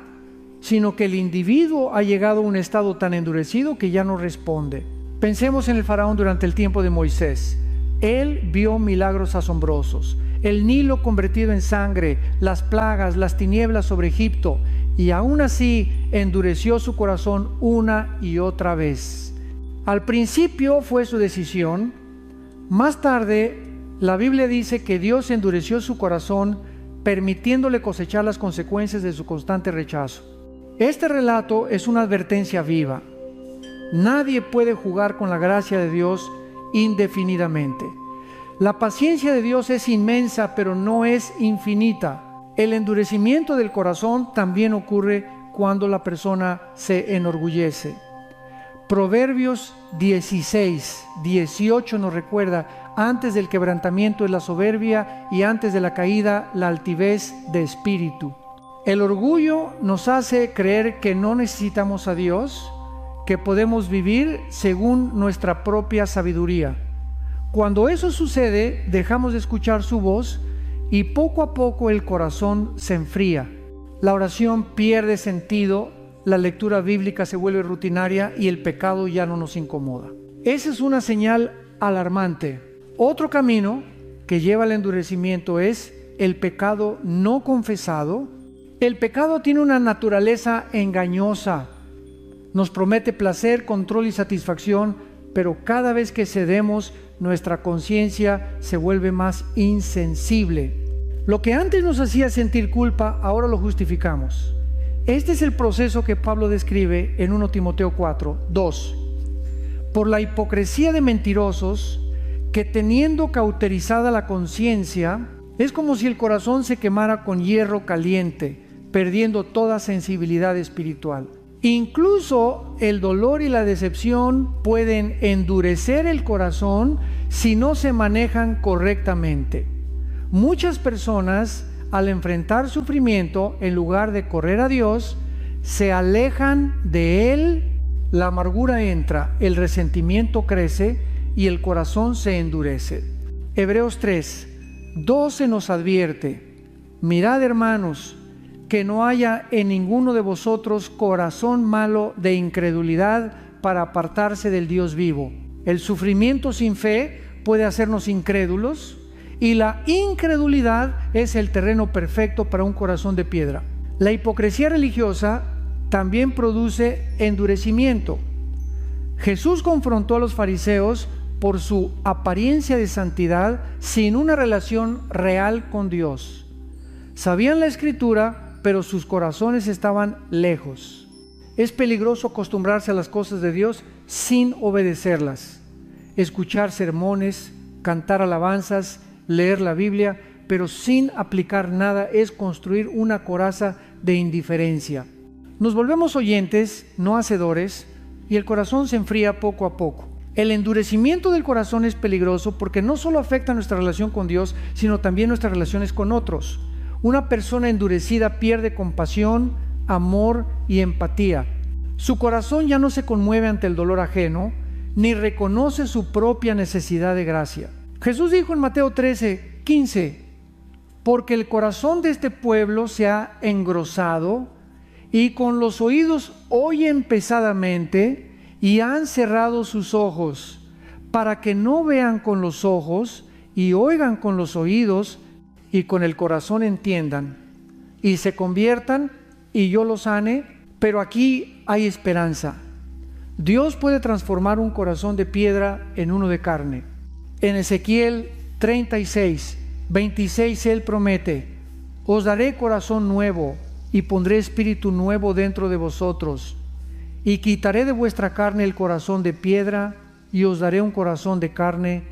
sino que el individuo ha llegado a un estado tan endurecido que ya no responde. Pensemos en el faraón durante el tiempo de Moisés. Él vio milagros asombrosos, el Nilo convertido en sangre, las plagas, las tinieblas sobre Egipto, y aún así endureció su corazón una y otra vez. Al principio fue su decisión. Más tarde, la Biblia dice que Dios endureció su corazón, permitiéndole cosechar las consecuencias de su constante rechazo. Este relato es una advertencia viva. Nadie puede jugar con la gracia de Dios indefinidamente. La paciencia de Dios es inmensa, pero no es infinita. El endurecimiento del corazón también ocurre cuando la persona se enorgullece. Proverbios 16:18 nos recuerda: antes del quebrantamiento es la soberbia, y antes de la caída la altivez de espíritu. El orgullo nos hace creer que no necesitamos a Dios, que podemos vivir según nuestra propia sabiduría. Cuando eso sucede, dejamos de escuchar su voz y poco a poco el corazón se enfría. La oración pierde sentido, la lectura bíblica se vuelve rutinaria y el pecado ya no nos incomoda. Esa es una señal alarmante. Otro camino que lleva al endurecimiento es el pecado no confesado. El pecado tiene una naturaleza engañosa. Nos promete placer, control y satisfacción, pero cada vez que cedemos, nuestra conciencia se vuelve más insensible. Lo que antes nos hacía sentir culpa, ahora lo justificamos. Este es el proceso que Pablo describe en 1 Timoteo 4:2. Por la hipocresía de mentirosos, que teniendo cauterizada la conciencia, es como si el corazón se quemara con hierro caliente, perdiendo toda sensibilidad espiritual. Incluso el dolor y la decepción pueden endurecer el corazón si no se manejan correctamente. Muchas personas, al enfrentar sufrimiento, en lugar de correr a Dios, se alejan de Él. La amargura entra, el resentimiento crece y el corazón se endurece. Hebreos 3:12 nos advierte: mirad, hermanos, que no haya en ninguno de vosotros corazón malo de incredulidad para apartarse del Dios vivo. El sufrimiento sin fe puede hacernos incrédulos y la incredulidad es el terreno perfecto para un corazón de piedra. La hipocresía religiosa también produce endurecimiento. Jesús confrontó a los fariseos por su apariencia de santidad sin una relación real con Dios. Sabían la Escritura, pero sus corazones estaban lejos. Es peligroso acostumbrarse a las cosas de Dios sin obedecerlas. Escuchar sermones, cantar alabanzas, leer la Biblia, pero sin aplicar nada es construir una coraza de indiferencia. Nos volvemos oyentes, no hacedores, y el corazón se enfría poco a poco. El endurecimiento del corazón es peligroso porque no solo afecta nuestra relación con Dios, sino también nuestras relaciones con otros. Una persona endurecida pierde compasión, amor y empatía. Su corazón ya no se conmueve ante el dolor ajeno, ni reconoce su propia necesidad de gracia. Jesús dijo en Mateo 13:15: porque el corazón de este pueblo se ha engrosado y con los oídos oyen pesadamente y han cerrado sus ojos, para que no vean con los ojos y oigan con los oídos y con el corazón entiendan y se conviertan y yo los sane. Pero aquí hay esperanza. Dios puede transformar un corazón de piedra en uno de carne. En Ezequiel 36:26 Él promete: os daré corazón nuevo y pondré espíritu nuevo dentro de vosotros, y quitaré de vuestra carne el corazón de piedra y os daré un corazón de carne.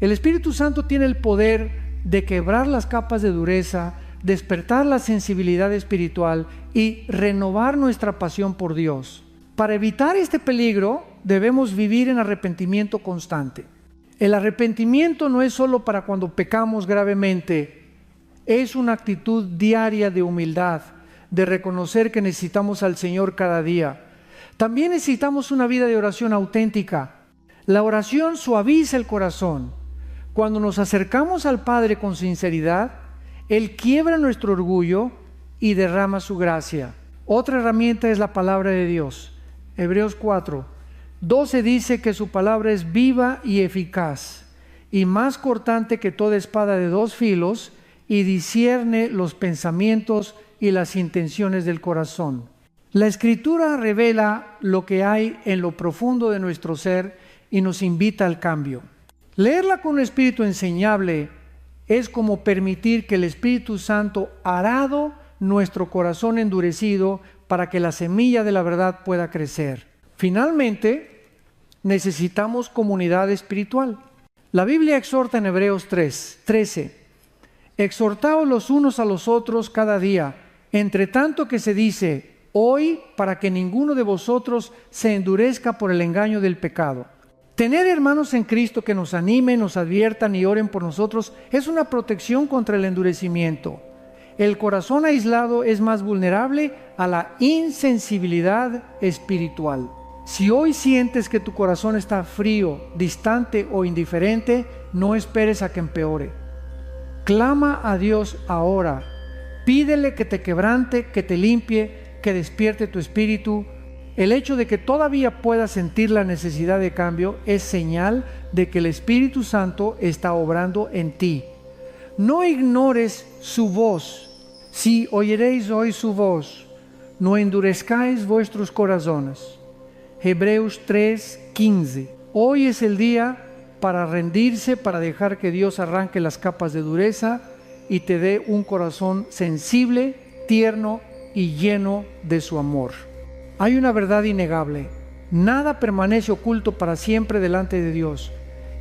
El Espíritu Santo tiene el poder de quebrar las capas de dureza, despertar la sensibilidad espiritual y renovar nuestra pasión por Dios. Para evitar este peligro, debemos vivir en arrepentimiento constante. El arrepentimiento no es solo para cuando pecamos gravemente, es una actitud diaria de humildad, de reconocer que necesitamos al Señor cada día. También necesitamos una vida de oración auténtica. La oración suaviza el corazón. Cuando nos acercamos al Padre con sinceridad, Él quiebra nuestro orgullo y derrama su gracia. Otra herramienta es la palabra de Dios. Hebreos 4:12 dice que su palabra es viva y eficaz, y más cortante que toda espada de dos filos, y discierne los pensamientos y las intenciones del corazón. La Escritura revela lo que hay en lo profundo de nuestro ser y nos invita al cambio. Leerla con un espíritu enseñable es como permitir que el Espíritu Santo arado nuestro corazón endurecido para que la semilla de la verdad pueda crecer. Finalmente, necesitamos comunidad espiritual. La Biblia exhorta en Hebreos 13: exhortaos los unos a los otros cada día, entre tanto que se dice hoy, para que ninguno de vosotros se endurezca por el engaño del pecado. Tener hermanos en Cristo que nos animen, nos adviertan y oren por nosotros es una protección contra el endurecimiento. El corazón aislado es más vulnerable a la insensibilidad espiritual. Si hoy sientes que tu corazón está frío, distante o indiferente, no esperes a que empeore. Clama a Dios ahora. Pídele que te quebrante, que te limpie, que despierte tu espíritu. El hecho de que todavía puedas sentir la necesidad de cambio es señal de que el Espíritu Santo está obrando en ti. No ignores su voz. Si oyeréis hoy su voz, no endurezcáis vuestros corazones. Hebreos 3:15. Hoy es el día para rendirse, para dejar que Dios arranque las capas de dureza y te dé un corazón sensible, tierno y lleno de su amor. Hay una verdad innegable: nada permanece oculto para siempre delante de Dios.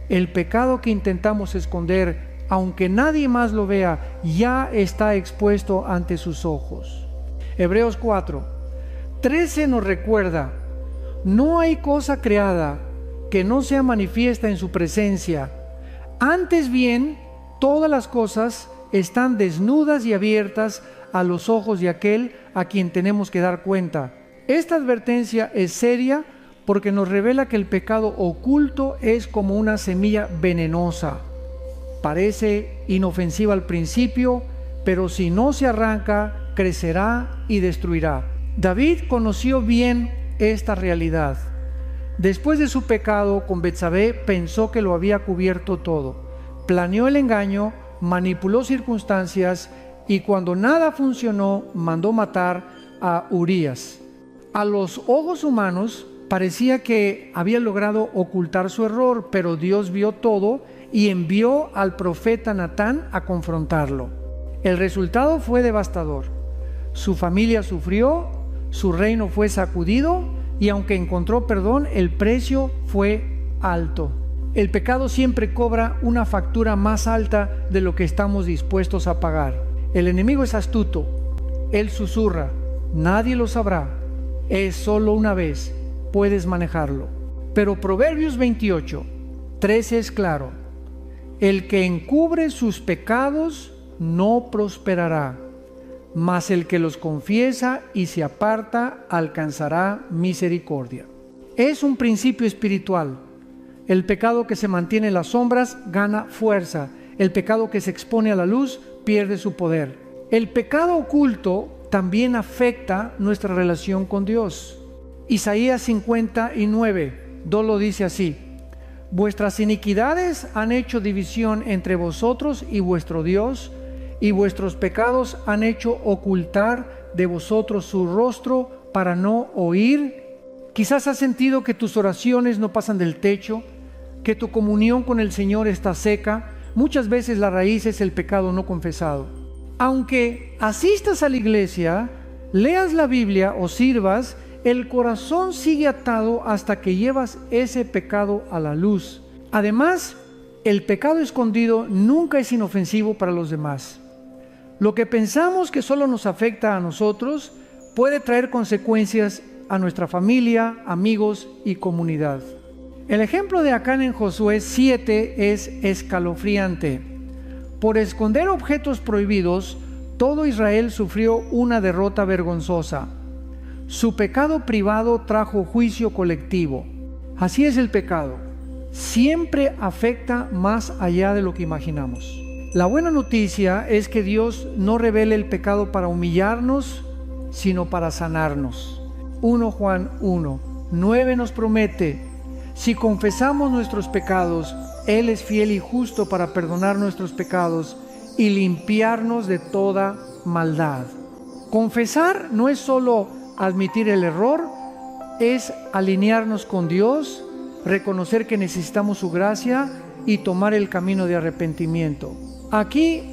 El pecado que intentamos esconder, aunque nadie más lo vea, ya está expuesto ante sus ojos. Hebreos 4:13 nos recuerda: no hay cosa creada que no sea manifiesta en su presencia. Antes bien, todas las cosas están desnudas y abiertas a los ojos de aquel a quien tenemos que dar cuenta. Esta advertencia es seria porque nos revela que el pecado oculto es como una semilla venenosa. Parece inofensiva al principio, pero si no se arranca, crecerá y destruirá. David conoció bien esta realidad. Después de su pecado con Betsabé, pensó que lo había cubierto todo. Planeó el engaño, manipuló circunstancias y cuando nada funcionó, mandó matar a Urías. A los ojos humanos parecía que había logrado ocultar su error, pero Dios vio todo y envió al profeta Natán a confrontarlo. El resultado fue devastador. Su familia sufrió, su reino fue sacudido y aunque encontró perdón, el precio fue alto. El pecado siempre cobra una factura más alta de lo que estamos dispuestos a pagar. El enemigo es astuto. Él susurra: nadie lo sabrá. Es solo una vez. Puedes manejarlo. Pero Proverbios 28:13 es claro: el que encubre sus pecados no prosperará, mas el que los confiesa y se aparta alcanzará misericordia. Es un principio espiritual. El pecado que se mantiene en las sombras gana fuerza. El pecado que se expone a la luz pierde su poder. El pecado oculto también afecta nuestra relación con Dios. Isaías 59:2 lo dice así: vuestras iniquidades han hecho división entre vosotros y vuestro Dios, y vuestros pecados han hecho ocultar de vosotros su rostro para no oír. Quizás has sentido que tus oraciones no pasan del techo, que tu comunión con el Señor está seca. Muchas veces la raíz es el pecado no confesado. Aunque asistas a la iglesia, leas la Biblia o sirvas, el corazón sigue atado hasta que llevas ese pecado a la luz. Además, el pecado escondido nunca es inofensivo para los demás. Lo que pensamos que solo nos afecta a nosotros puede traer consecuencias a nuestra familia, amigos y comunidad. El ejemplo de Acán en Josué 7 es escalofriante. Por esconder objetos prohibidos, todo Israel sufrió una derrota vergonzosa. Su pecado privado trajo juicio colectivo. Así es el pecado. Siempre afecta más allá de lo que imaginamos. La buena noticia es que Dios no revela el pecado para humillarnos, sino para sanarnos. 1 Juan 1:9 nos promete: si confesamos nuestros pecados, Él es fiel y justo para perdonar nuestros pecados y limpiarnos de toda maldad. Confesar no es solo admitir el error, es alinearnos con Dios, reconocer que necesitamos su gracia y tomar el camino de arrepentimiento. Aquí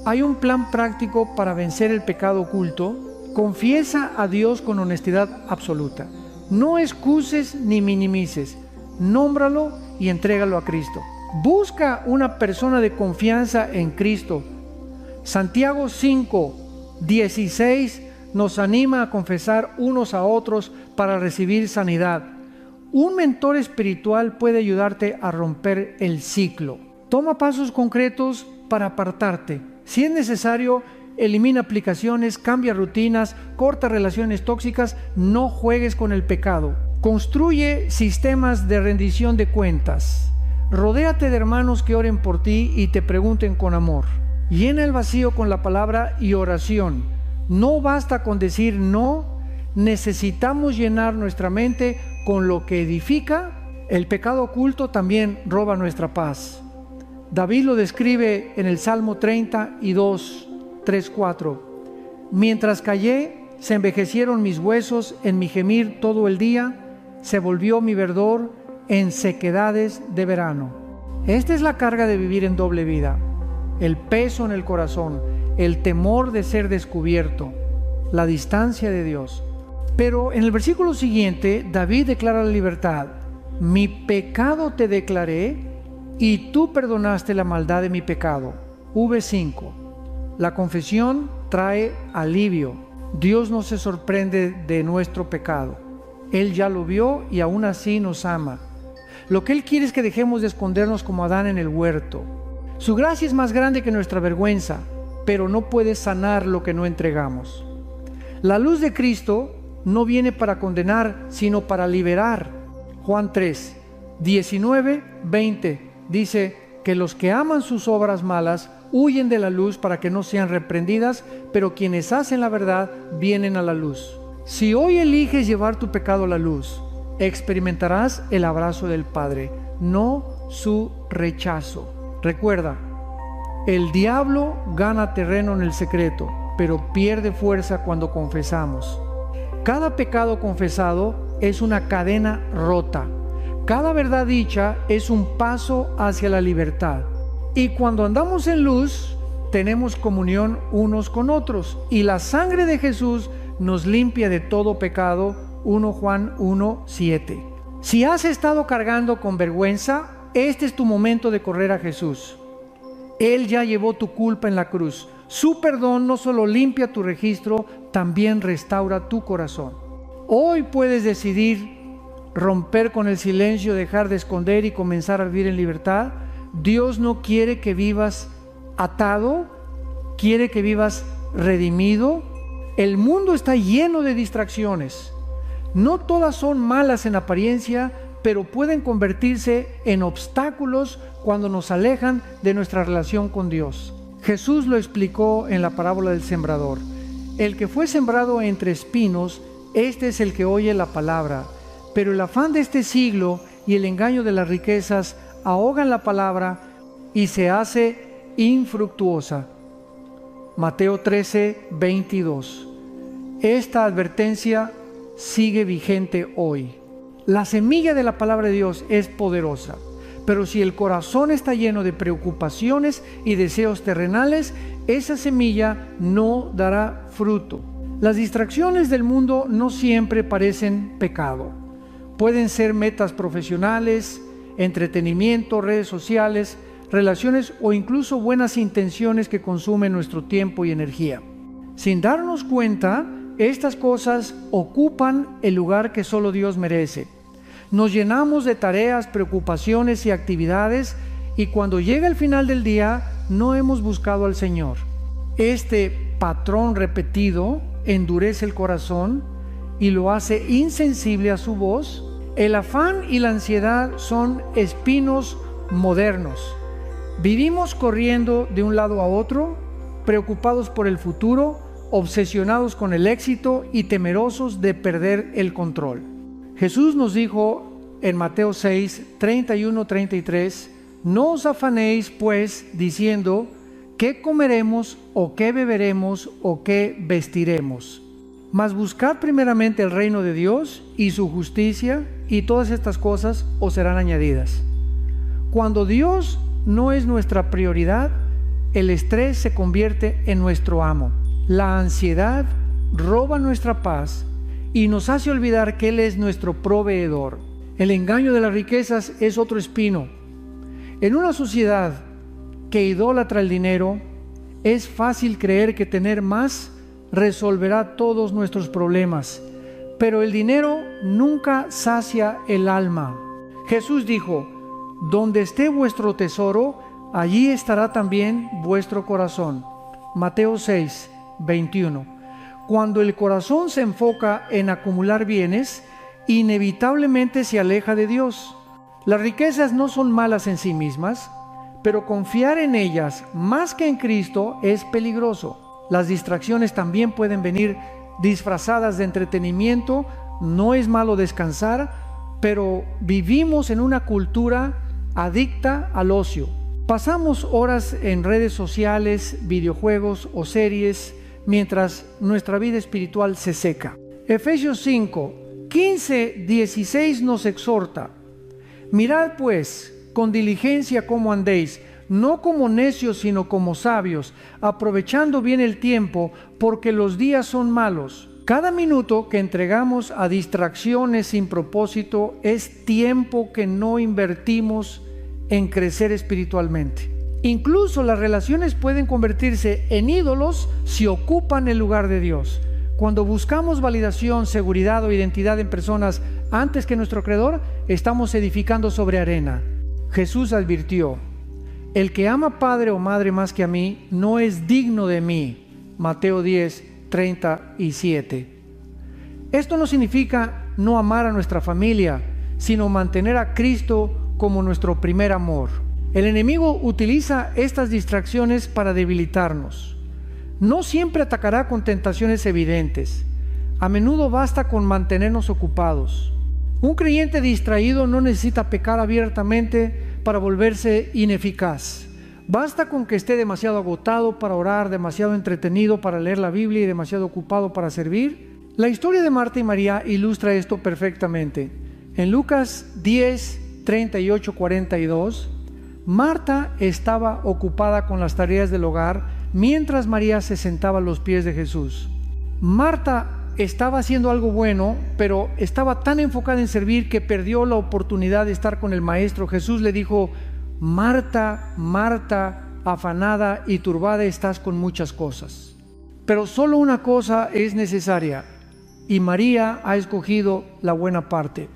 hay un plan práctico para vencer el pecado oculto. Confiesa a Dios con honestidad absoluta. No excuses ni minimices. Nómbralo y entrégalo a Cristo. Busca una persona de confianza en Cristo. Santiago 5:16 nos anima a confesar unos a otros para recibir sanidad. Un mentor espiritual puede ayudarte a romper el ciclo. Toma pasos concretos para apartarte. Si es necesario, elimina aplicaciones, cambia rutinas, corta relaciones tóxicas. No juegues con el pecado. Construye sistemas de rendición de cuentas. Rodéate de hermanos que oren por ti y te pregunten con amor. Llena el vacío con la palabra y oración. No basta con decir no, necesitamos llenar nuestra mente con lo que edifica. El pecado oculto también roba nuestra paz. David lo describe en el Salmo 32, 3, 4. Mientras callé, se envejecieron mis huesos en mi gemir todo el día, se volvió mi verdor en sequedades de verano. Esta es la carga de vivir en doble vida: el peso en el corazón, el temor de ser descubierto, la distancia de Dios. Pero en el versículo siguiente, David declara la libertad. Mi pecado te declaré y tú perdonaste la maldad de mi pecado. V5. La confesión trae alivio. Dios no se sorprende de nuestro pecado. Él ya lo vio y aún así nos ama. Lo que Él quiere es que dejemos de escondernos como Adán en el huerto. Su gracia es más grande que nuestra vergüenza, pero no puede sanar lo que no entregamos. La luz de Cristo no viene para condenar, sino para liberar. Juan 3, 19, 20 dice que los que aman sus obras malas huyen de la luz para que no sean reprendidas, pero quienes hacen la verdad vienen a la luz. Si hoy eliges llevar tu pecado a la luz, experimentarás el abrazo del Padre, no su rechazo. Recuerda, el diablo gana terreno en el secreto, pero pierde fuerza cuando confesamos. Cada pecado confesado es una cadena rota. Cada verdad dicha es un paso hacia la libertad. Y cuando andamos en luz, tenemos comunión unos con otros. Y la sangre de Jesús nos limpia de todo pecado. 1 Juan 1, 7. Si has estado cargando con vergüenza, este es tu momento de correr a Jesús. Él ya llevó tu culpa en la cruz. Su perdón no solo limpia tu registro, también restaura tu corazón. Hoy puedes decidir romper con el silencio, dejar de esconder y comenzar a vivir en libertad. Dios no quiere que vivas atado, quiere que vivas redimido. El mundo está lleno de distracciones. No todas son malas en apariencia, pero pueden convertirse en obstáculos cuando nos alejan de nuestra relación con Dios. Jesús lo explicó en la parábola del sembrador. El que fue sembrado entre espinos, este es el que oye la palabra, pero el afán de este siglo y el engaño de las riquezas ahogan la palabra y se hace infructuosa. Mateo 13, 22. Esta advertencia sigue vigente hoy. La semilla de la palabra de Dios es poderosa, pero si el corazón está lleno de preocupaciones y deseos terrenales, esa semilla no dará fruto. Las distracciones del mundo no siempre parecen pecado. Pueden ser metas profesionales, entretenimiento, redes sociales, relaciones o incluso buenas intenciones que consumen nuestro tiempo y energía. Sin darnos cuenta, estas cosas ocupan el lugar que solo Dios merece. Nos llenamos de tareas, preocupaciones y actividades, y cuando llega el final del día, no hemos buscado al Señor. Este patrón repetido endurece el corazón y lo hace insensible a su voz. El afán y la ansiedad son espinos modernos. Vivimos corriendo de un lado a otro, preocupados por el futuro, obsesionados con el éxito y temerosos de perder el control. Jesús nos dijo en Mateo 6, 31-33, no os afanéis pues diciendo, ¿qué comeremos o qué beberemos o qué vestiremos? Mas buscad primeramente el reino de Dios y su justicia, y todas estas cosas os serán añadidas. Cuando Dios no es nuestra prioridad, el estrés se convierte en nuestro amo. La ansiedad roba nuestra paz y nos hace olvidar que Él es nuestro proveedor. El engaño de las riquezas es otro espino. En una sociedad que idolatra el dinero, es fácil creer que tener más resolverá todos nuestros problemas, pero el dinero nunca sacia el alma. Jesús dijo, donde esté vuestro tesoro, allí estará también vuestro corazón. Mateo 6, 21. Cuando el corazón se enfoca en acumular bienes, inevitablemente se aleja de Dios. Las riquezas no son malas en sí mismas, pero confiar en ellas más que en Cristo es peligroso. Las distracciones también pueden venir disfrazadas de entretenimiento. No es malo descansar, pero vivimos en una cultura adicta al ocio. Pasamos horas en redes sociales, videojuegos o series, mientras nuestra vida espiritual se seca. Efesios 5, 15, 16 nos exhorta: mirad pues con diligencia cómo andéis, no como necios sino como sabios, aprovechando bien el tiempo, porque los días son malos. Cada minuto que entregamos a distracciones sin propósito es tiempo que no invertimos en crecer espiritualmente. Incluso las relaciones pueden convertirse en ídolos si ocupan el lugar de Dios. Cuando buscamos validación, seguridad o identidad en personas antes que nuestro Creador, estamos edificando sobre arena. Jesús advirtió: el que ama padre o madre más que a mí, no es digno de mí. Mateo 10, 37. Esto no significa no amar a nuestra familia, sino mantener a Cristo como nuestro primer amor. El enemigo utiliza estas distracciones para debilitarnos. No siempre atacará con tentaciones evidentes. A menudo basta con mantenernos ocupados. Un creyente distraído no necesita pecar abiertamente para volverse ineficaz. Basta con que esté demasiado agotado para orar, demasiado entretenido para leer la Biblia y demasiado ocupado para servir. La historia de Marta y María ilustra esto perfectamente. En Lucas 10, 38, 42, Marta estaba ocupada con las tareas del hogar, mientras María se sentaba a los pies de Jesús. Marta estaba haciendo algo bueno, pero estaba tan enfocada en servir que perdió la oportunidad de estar con el Maestro. Jesús le dijo: Marta, Marta, afanada y turbada estás con muchas cosas, pero solo una cosa es necesaria, y María ha escogido la buena parte.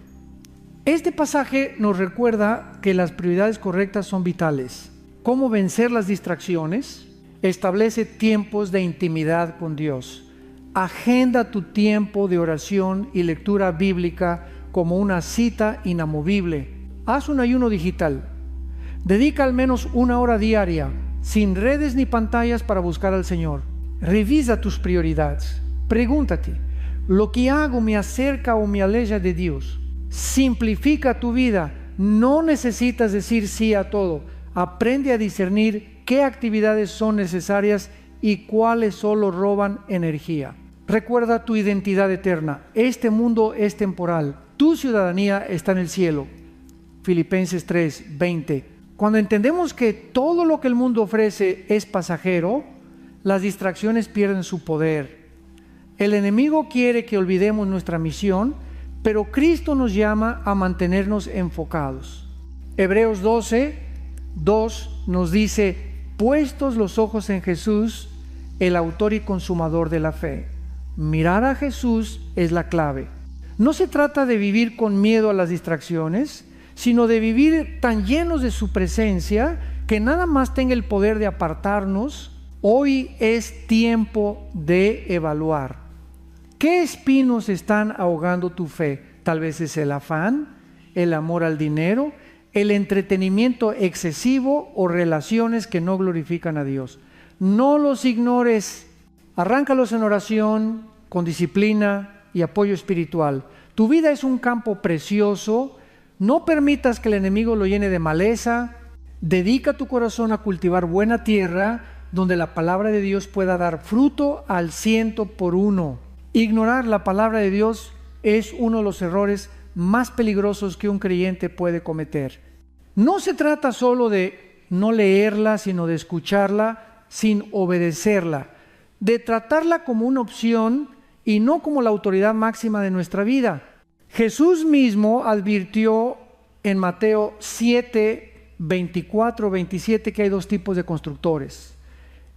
Este pasaje nos recuerda que las prioridades correctas son vitales. ¿Cómo vencer las distracciones? Establece tiempos de intimidad con Dios. Agenda tu tiempo de oración y lectura bíblica como una cita inamovible. Haz un ayuno digital. Dedica al menos 1 hora diaria, sin redes ni pantallas, para buscar al Señor. Revisa tus prioridades. Pregúntate: ¿lo que hago me acerca o me aleja de Dios? Simplifica tu vida. No necesitas decir sí a todo. Aprende a discernir qué actividades son necesarias y cuáles solo roban energía. Recuerda tu identidad eterna. Este mundo es temporal. Tu ciudadanía está en el cielo. Filipenses 3, 20. Cuando entendemos que todo lo que el mundo ofrece es pasajero, las distracciones pierden su poder. El enemigo quiere que olvidemos nuestra misión, pero Cristo nos llama a mantenernos enfocados. Hebreos 12, 2 nos dice: puestos los ojos en Jesús, el autor y consumador de la fe. Mirar a Jesús es la clave. No se trata de vivir con miedo a las distracciones, sino de vivir tan llenos de su presencia que nada más tenga el poder de apartarnos. Hoy es tiempo de evaluar. ¿Qué espinos están ahogando tu fe? Tal vez es el afán, el amor al dinero, el entretenimiento excesivo o relaciones que no glorifican a Dios. No los ignores. Arráncalos en oración, con disciplina y apoyo espiritual. Tu vida es un campo precioso. No permitas que el enemigo lo llene de maleza. Dedica tu corazón a cultivar buena tierra, donde la palabra de Dios pueda dar fruto al 100%. Ignorar la palabra de Dios es uno de los errores más peligrosos que un creyente puede cometer. No se trata solo de no leerla, sino de escucharla sin obedecerla, de tratarla como una opción y no como la autoridad máxima de nuestra vida. Jesús mismo advirtió en Mateo 7, 24, 27 que hay 2 tipos de constructores: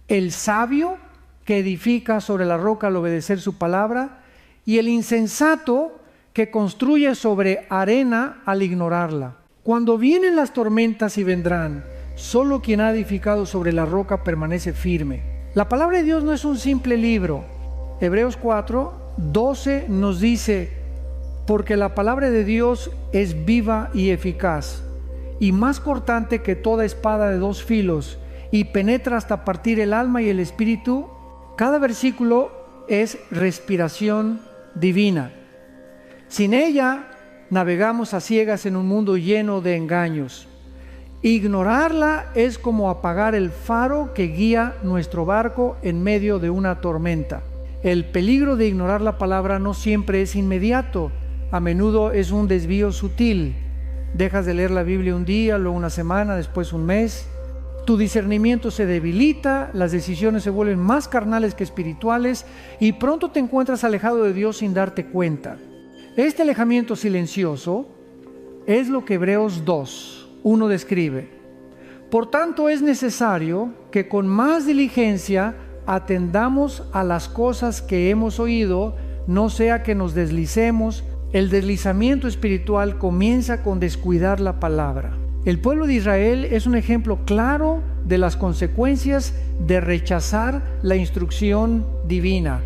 el sabio, que edifica sobre la roca al obedecer su palabra, y el insensato, que construye sobre arena al ignorarla. Cuando vienen las tormentas, y vendrán, solo quien ha edificado sobre la roca permanece firme. La palabra de Dios no es un simple libro. Hebreos 4:12 nos dice: porque la palabra de Dios es viva y eficaz, y más cortante que toda espada de dos filos, y penetra hasta partir el alma y el espíritu. Cada versículo es respiración divina. Sin ella navegamos a ciegas en un mundo lleno de engaños. Ignorarla es como apagar el faro que guía nuestro barco en medio de una tormenta. El peligro de ignorar la palabra no siempre es inmediato, a menudo es un desvío sutil. Dejas de leer la Biblia un día, luego una semana, después un mes. Tu discernimiento se debilita, las decisiones se vuelven más carnales que espirituales y pronto te encuentras alejado de Dios sin darte cuenta. Este alejamiento silencioso es lo que Hebreos 2:1 describe. Por tanto, es necesario que con más diligencia atendamos a las cosas que hemos oído, no sea que nos deslicemos. El deslizamiento espiritual comienza con descuidar la palabra. El pueblo de Israel es un ejemplo claro de las consecuencias de rechazar la instrucción divina.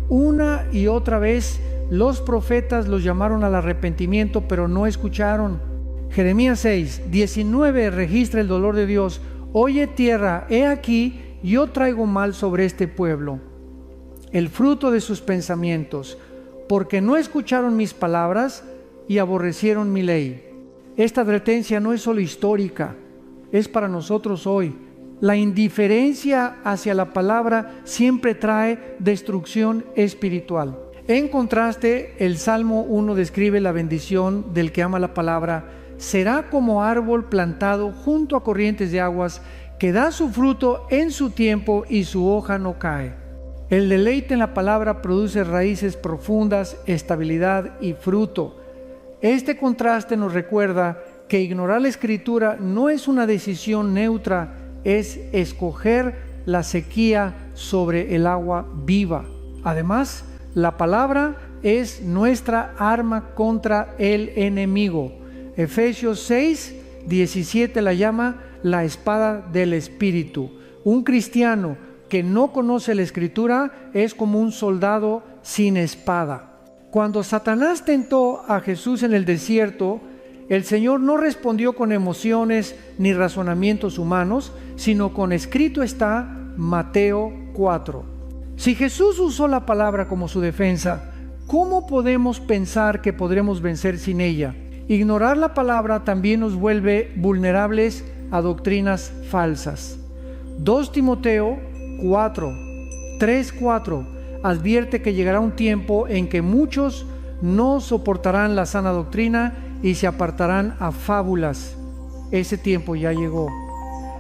Una y otra vez los profetas los llamaron al arrepentimiento, pero no escucharon. Jeremías 6:19 registra el dolor de Dios. Oye tierra, he aquí, yo traigo mal sobre este pueblo, el fruto de sus pensamientos, porque no escucharon mis palabras y aborrecieron mi ley. Esta advertencia no es solo histórica, es para nosotros hoy. La indiferencia hacia la palabra siempre trae destrucción espiritual. En contraste, el Salmo 1 describe la bendición del que ama la palabra. Será como árbol plantado junto a corrientes de aguas, que da su fruto en su tiempo y su hoja no cae. El deleite en la palabra produce raíces profundas, estabilidad y fruto. Este contraste nos recuerda que ignorar la Escritura no es una decisión neutra, es escoger la sequía sobre el agua viva. Además, la palabra es nuestra arma contra el enemigo. Efesios 6:17 la llama la espada del Espíritu. Un cristiano que no conoce la Escritura es como un soldado sin espada. Cuando Satanás tentó a Jesús en el desierto, el Señor no respondió con emociones ni razonamientos humanos, sino con escrito está Mateo 4. Si Jesús usó la palabra como su defensa, ¿cómo podemos pensar que podremos vencer sin ella? Ignorar la palabra también nos vuelve vulnerables a doctrinas falsas. 2 Timoteo 3:4 advierte que llegará un tiempo en que muchos no soportarán la sana doctrina y se apartarán a fábulas. Ese tiempo ya llegó.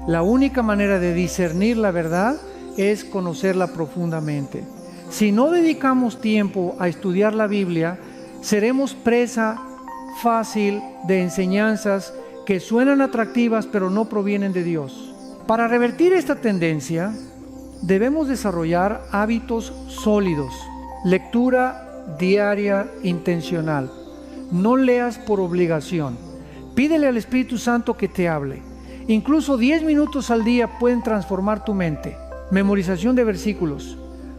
La única manera de discernir la verdad es conocerla profundamente. Si no dedicamos tiempo a estudiar la Biblia, seremos presa fácil de enseñanzas que suenan atractivas pero no provienen de Dios. Para revertir esta tendencia, debemos desarrollar hábitos sólidos. Lectura diaria intencional. No leas por obligación. Pídele al Espíritu Santo que te hable. Incluso 10 minutos al día pueden transformar tu mente. Memorización de versículos.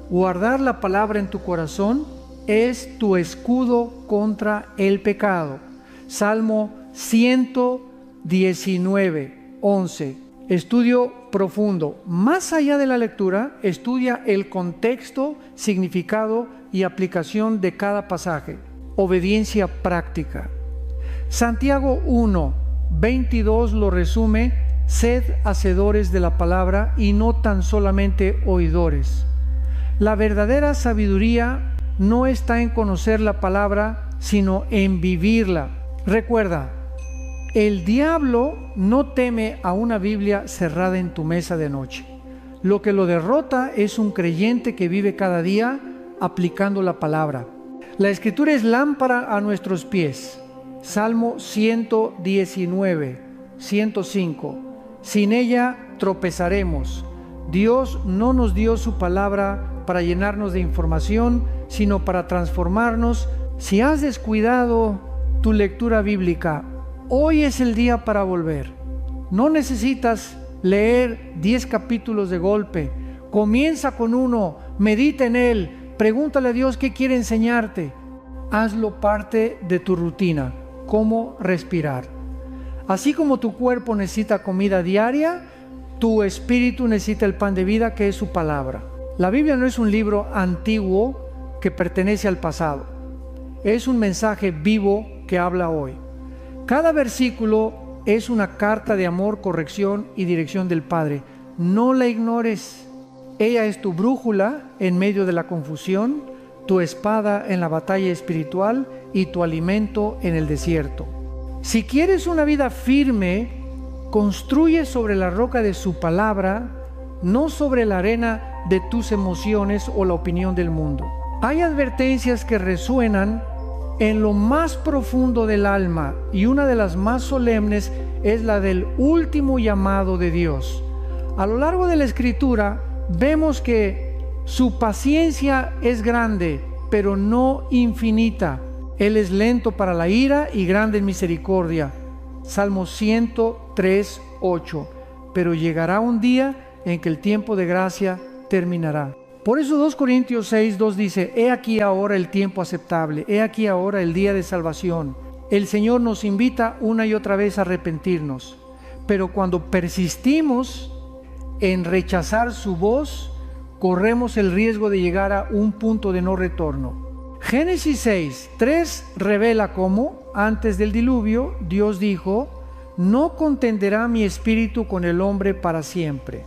Guardar la palabra en tu corazón es tu escudo contra el pecado. Salmo 119:11. Estudio profundo. Más allá de la lectura, estudia el contexto, significado y aplicación de cada pasaje. Obediencia práctica. Santiago 1:22 lo resume: sed hacedores de la palabra y no tan solamente oidores. La verdadera sabiduría no está en conocer la palabra, sino en vivirla. Recuerda, el diablo no teme a una Biblia cerrada en tu mesa de noche. Lo que lo derrota es un creyente que vive cada día aplicando la palabra. La Escritura es lámpara a nuestros pies. Salmo 119:105. Sin ella tropezaremos. Dios no nos dio su palabra para llenarnos de información, sino para transformarnos. Si has descuidado tu lectura bíblica, hoy es el día para volver. No necesitas leer 10 capítulos de golpe. Comienza con uno, medita en él, pregúntale a Dios qué quiere enseñarte. Hazlo parte de tu rutina, cómo respirar. Así como tu cuerpo necesita comida diaria, tu espíritu necesita el pan de vida, que es su palabra. La Biblia no es un libro antiguo que pertenece al pasado. Es un mensaje vivo que habla hoy. Cada versículo es una carta de amor, corrección y dirección del Padre. No la ignores. Ella es tu brújula en medio de la confusión, tu espada en la batalla espiritual y tu alimento en el desierto. Si quieres una vida firme, construye sobre la roca de su palabra, no sobre la arena de tus emociones o la opinión del mundo. Hay advertencias que resuenan en lo más profundo del alma, y una de las más solemnes es la del último llamado de Dios. A lo largo de la Escritura vemos que su paciencia es grande, pero no infinita. Él es lento para la ira y grande en misericordia. Salmo 103, 8. Pero llegará un día en que el tiempo de gracia terminará. Por eso 2 Corintios 6, 2 dice: he aquí ahora el tiempo aceptable, he aquí ahora el día de salvación. El Señor nos invita una y otra vez a arrepentirnos, pero cuando persistimos en rechazar su voz, corremos el riesgo de llegar a un punto de no retorno. Génesis 6, 3 revela cómo, antes del diluvio, Dios dijo: no contenderá mi espíritu con el hombre para siempre.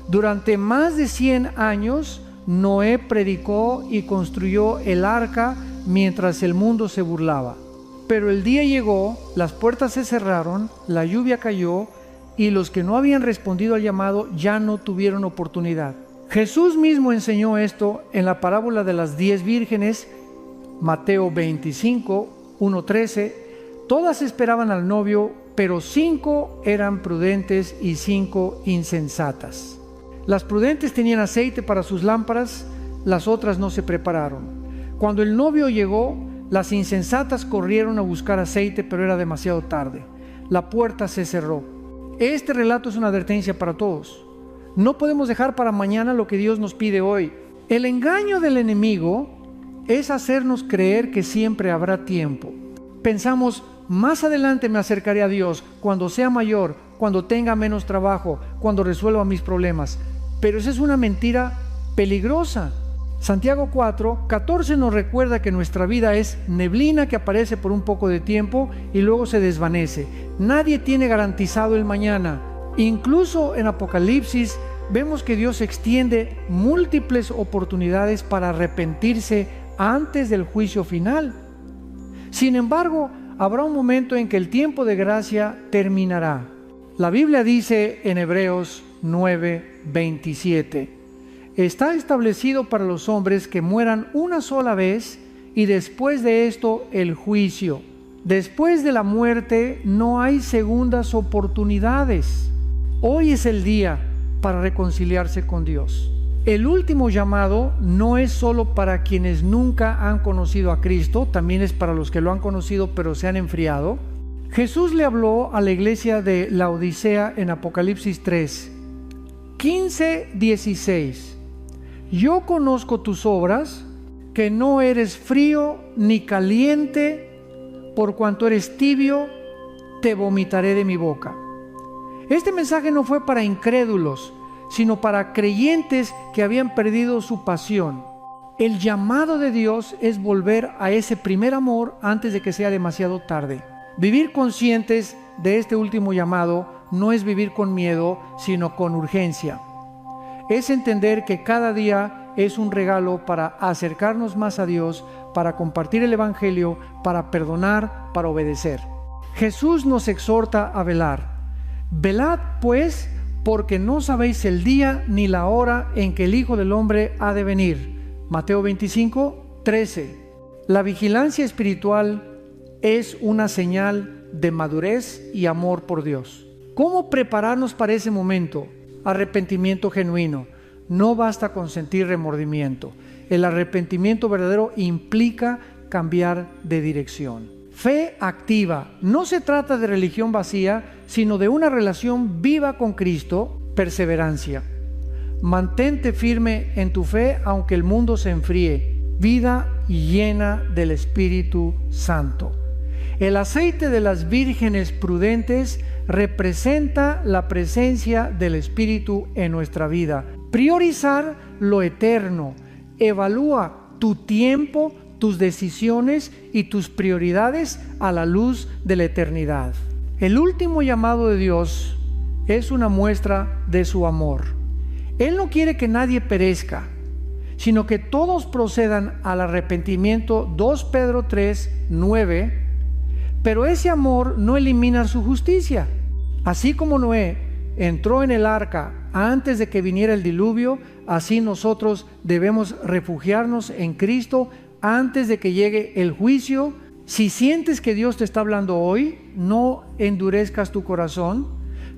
Durante más de 100 años, Noé predicó y construyó el arca mientras el mundo se burlaba. Pero el día llegó, las puertas se cerraron, la lluvia cayó y los que no habían respondido al llamado ya no tuvieron oportunidad. Jesús mismo enseñó esto en la parábola de las 10 vírgenes, Mateo 25, 1-13. Todas esperaban al novio, pero 5 eran prudentes y 5 insensatas. Las prudentes tenían aceite para sus lámparas, las otras no se prepararon. Cuando el novio llegó, las insensatas corrieron a buscar aceite, pero era demasiado tarde. La puerta se cerró. Este relato es una advertencia para todos. No podemos dejar para mañana lo que Dios nos pide hoy. El engaño del enemigo es hacernos creer que siempre habrá tiempo. Pensamos: más adelante me acercaré a Dios, cuando sea mayor, cuando tenga menos trabajo, cuando resuelva mis problemas. Pero esa es una mentira peligrosa. Santiago 4:14 nos recuerda que nuestra vida es neblina que aparece por un poco de tiempo y luego se desvanece. Nadie tiene garantizado el mañana. Incluso en Apocalipsis vemos que Dios extiende múltiples oportunidades para arrepentirse antes del juicio final. Sin embargo, habrá un momento en que el tiempo de gracia terminará. La Biblia dice en Hebreos 9:27: está establecido para los hombres que mueran una sola vez y después de esto el juicio. Después de la muerte no hay segundas oportunidades. Hoy es el día para reconciliarse con Dios. El último llamado no es solo para quienes nunca han conocido a Cristo, también es para los que lo han conocido pero se han enfriado. Jesús le habló a la iglesia de Laodicea en Apocalipsis 3, 15-16. Yo conozco tus obras, que no eres frío ni caliente. Por cuanto eres tibio, te vomitaré de mi boca. Este mensaje no fue para incrédulos, sino para creyentes que habían perdido su pasión. El llamado de Dios es volver a ese primer amor antes de que sea demasiado tarde. Vivir conscientes de este último llamado no es vivir con miedo, sino con urgencia. Es entender que cada día es un regalo para acercarnos más a Dios, para compartir el Evangelio, para perdonar, para obedecer. Jesús nos exhorta a velar. Velad pues, porque no sabéis el día ni la hora en que el Hijo del Hombre ha de venir. Mateo 25:13. La vigilancia espiritual es una señal de madurez y amor por Dios. ¿Cómo prepararnos para ese momento? Arrepentimiento genuino. No basta con sentir remordimiento. El arrepentimiento verdadero implica cambiar de dirección. Fe activa. No se trata de religión vacía, sino de una relación viva con Cristo. Perseverancia. Mantente firme en tu fe aunque el mundo se enfríe. Vida llena del Espíritu Santo. El aceite de las vírgenes prudentes representa la presencia del Espíritu en nuestra vida. Priorizar lo eterno. Evalúa tu tiempo, tus decisiones y tus prioridades a la luz de la eternidad. El último llamado de Dios es una muestra de su amor. Él no quiere que nadie perezca, sino que todos procedan al arrepentimiento. 2 Pedro 3, 9. Pero ese amor no elimina su justicia. Así como Noé entró en el arca antes de que viniera el diluvio, así nosotros debemos refugiarnos en Cristo antes de que llegue el juicio. Si sientes que Dios te está hablando hoy, no endurezcas tu corazón.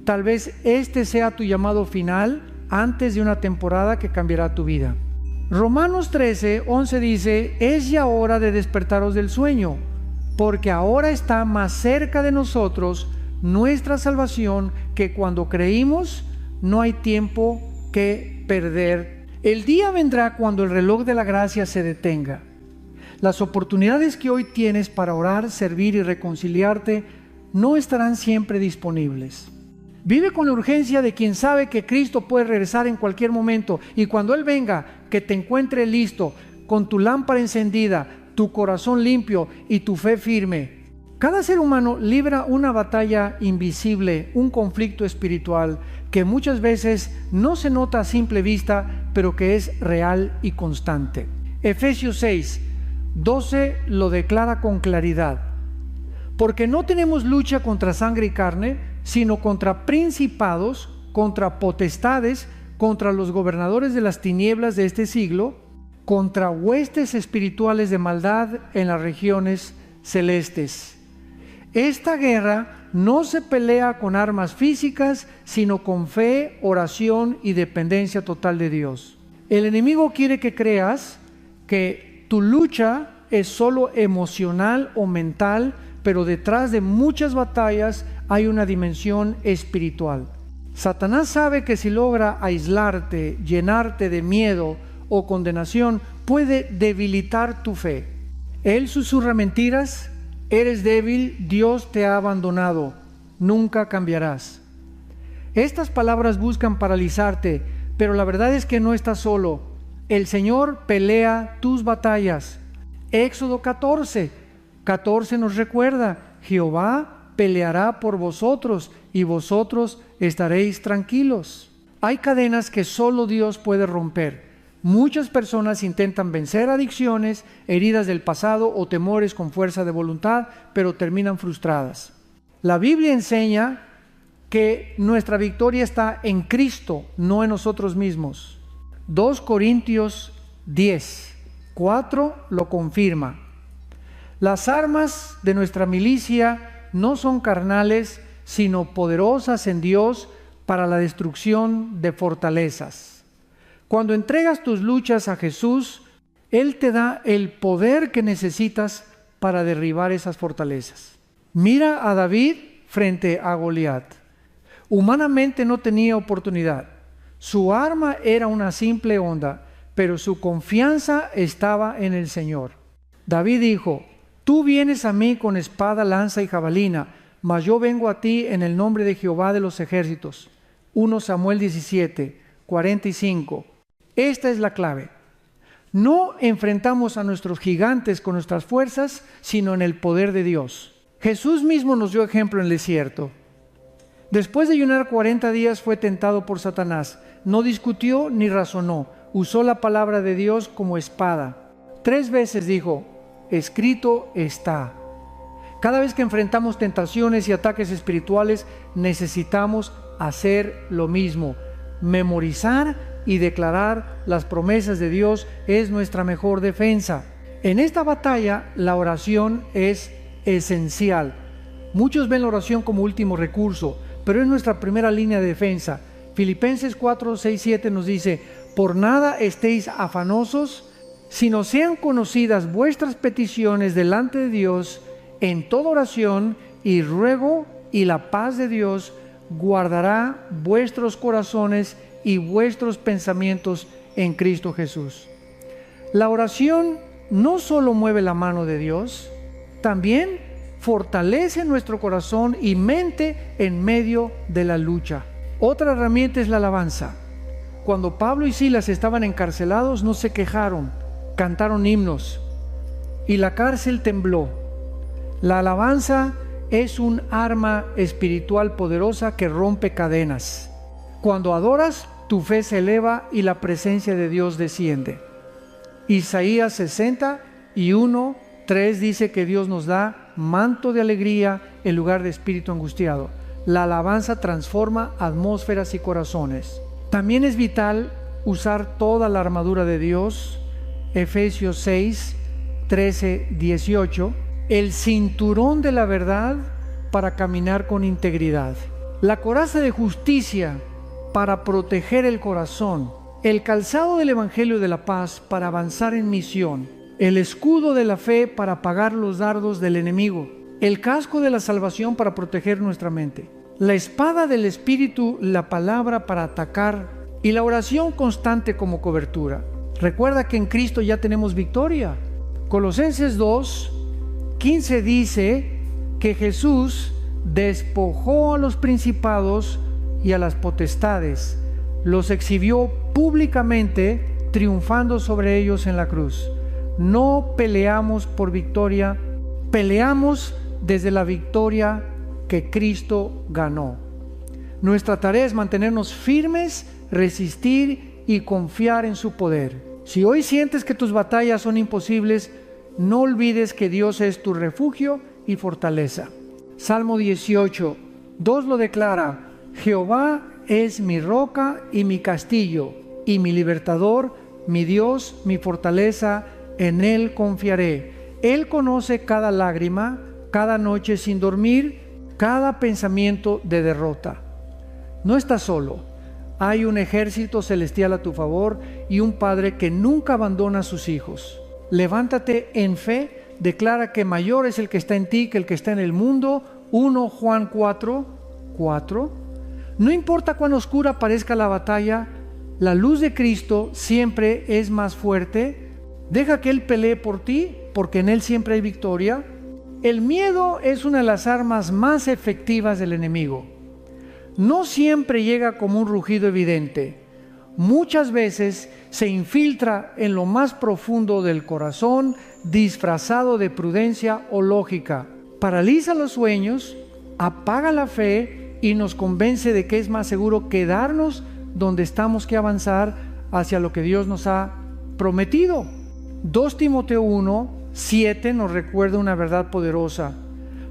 Tal vez este sea tu llamado final antes de una temporada que cambiará tu vida. Romanos 13, 11 dice: es ya hora de despertaros del sueño, porque ahora está más cerca de nosotros nuestra salvación que cuando creímos. No hay tiempo que perder. El día vendrá cuando el reloj de la gracia se detenga. Las oportunidades que hoy tienes para orar, servir y reconciliarte no estarán siempre disponibles. Vive con la urgencia de quien sabe que Cristo puede regresar en cualquier momento, y cuando Él venga, que te encuentre listo, con tu lámpara encendida, tu corazón limpio y tu fe firme. Cada ser humano libra una batalla invisible, un conflicto espiritual que muchas veces no se nota a simple vista, pero que es real y constante. Efesios 6, 12 lo declara con claridad. Porque no tenemos lucha contra sangre y carne, sino contra principados, contra potestades, contra los gobernadores de las tinieblas de este siglo, contra huestes espirituales de maldad en las regiones celestes. Esta guerra no se pelea con armas físicas, sino con fe, oración y dependencia total de Dios. El enemigo quiere que creas que tu lucha es solo emocional o mental, pero detrás de muchas batallas hay una dimensión espiritual. Satanás sabe que si logra aislarte, llenarte de miedo o condenación, puede debilitar tu fe. Él susurra mentiras: eres débil, Dios te ha abandonado, nunca cambiarás. Estas palabras buscan paralizarte, pero la verdad es que no estás solo. El Señor pelea tus batallas. Éxodo 14 nos recuerda: Jehová peleará por vosotros y vosotros estaréis tranquilos. Hay cadenas que solo Dios puede romper. Muchas personas intentan vencer adicciones, heridas del pasado o temores con fuerza de voluntad, pero terminan frustradas. La Biblia enseña que nuestra victoria está en Cristo, no en nosotros mismos. 2 Corintios 10, 4 lo confirma. Las armas de nuestra milicia no son carnales, sino poderosas en Dios para la destrucción de fortalezas. Cuando entregas tus luchas a Jesús, Él te da el poder que necesitas para derribar esas fortalezas. Mira a David frente a Goliat. Humanamente no tenía oportunidad. Su arma era una simple honda, pero su confianza estaba en el Señor. David dijo: tú vienes a mí con espada, lanza y jabalina, mas yo vengo a ti en el nombre de Jehová de los ejércitos. 1 Samuel 17, 45. Esta es la clave. No enfrentamos a nuestros gigantes con nuestras fuerzas, sino en el poder de Dios. Jesús mismo nos dio ejemplo en el desierto. Después de ayunar 40 días fue tentado por Satanás. No discutió ni razonó. Usó la palabra de Dios como espada. 3 veces dijo: escrito está. Cada vez que enfrentamos tentaciones y ataques espirituales, necesitamos hacer lo mismo. Memorizar y declarar las promesas de Dios es nuestra mejor defensa. En esta batalla, la oración es esencial. Muchos ven la oración como último recurso, pero es nuestra primera línea de defensa. Filipenses 4, 6, 7 nos dice: por nada estéis afanosos, sino sean conocidas vuestras peticiones delante de Dios en toda oración y ruego, y la paz de Dios guardará vuestros corazones y vuestros pensamientos en Cristo Jesús. La oración no solo mueve la mano de Dios, también fortalece nuestro corazón y mente en medio de la lucha. Otra herramienta es la alabanza. Cuando Pablo y Silas estaban encarcelados, no se quejaron, cantaron himnos y la cárcel tembló. La alabanza es un arma espiritual poderosa que rompe cadenas. Cuando adoras, tu fe se eleva y la presencia de Dios desciende. Isaías 61:3 dice que Dios nos da manto de alegría en lugar de espíritu angustiado. La alabanza transforma atmósferas y corazones. También es vital usar toda la armadura de Dios. Efesios 6:13-18. El cinturón de la verdad para caminar con integridad. La coraza de justicia para proteger el corazón. El calzado del Evangelio de la paz para avanzar en misión. El escudo de la fe para apagar los dardos del enemigo. El casco de la salvación para proteger nuestra mente. La espada del Espíritu, la palabra para atacar. Y la oración constante como cobertura. Recuerda que en Cristo ya tenemos victoria. Colosenses 2:15 dice que Jesús despojó a los principados y a las potestades, los exhibió públicamente, triunfando sobre ellos en la cruz. No peleamos por victoria, peleamos desde la victoria que Cristo ganó. Nuestra tarea es mantenernos firmes, resistir y confiar en su poder. Si hoy sientes que tus batallas son imposibles, no olvides que Dios es tu refugio y fortaleza. Salmo 18:2 lo declara: Jehová es mi roca y mi castillo, y mi libertador, mi Dios, mi fortaleza, en Él confiaré. Él conoce cada lágrima, cada noche sin dormir, cada pensamiento de derrota. No estás solo. Hay un ejército celestial a tu favor y un Padre que nunca abandona a sus hijos. Levántate en fe, declara que mayor es el que está en ti que el que está en el mundo. 1 Juan 4:4. No importa cuán oscura parezca la batalla, la luz de Cristo siempre es más fuerte. Deja que Él pelee por ti, porque en Él siempre hay victoria. El miedo es una de las armas más efectivas del enemigo. No siempre llega como un rugido evidente. Muchas veces se infiltra en lo más profundo del corazón, disfrazado de prudencia o lógica. Paraliza los sueños, apaga la fe y nos convence de que es más seguro quedarnos donde estamos que avanzar hacia lo que Dios nos ha prometido. 2 Timoteo 1:7 nos recuerda una verdad poderosa.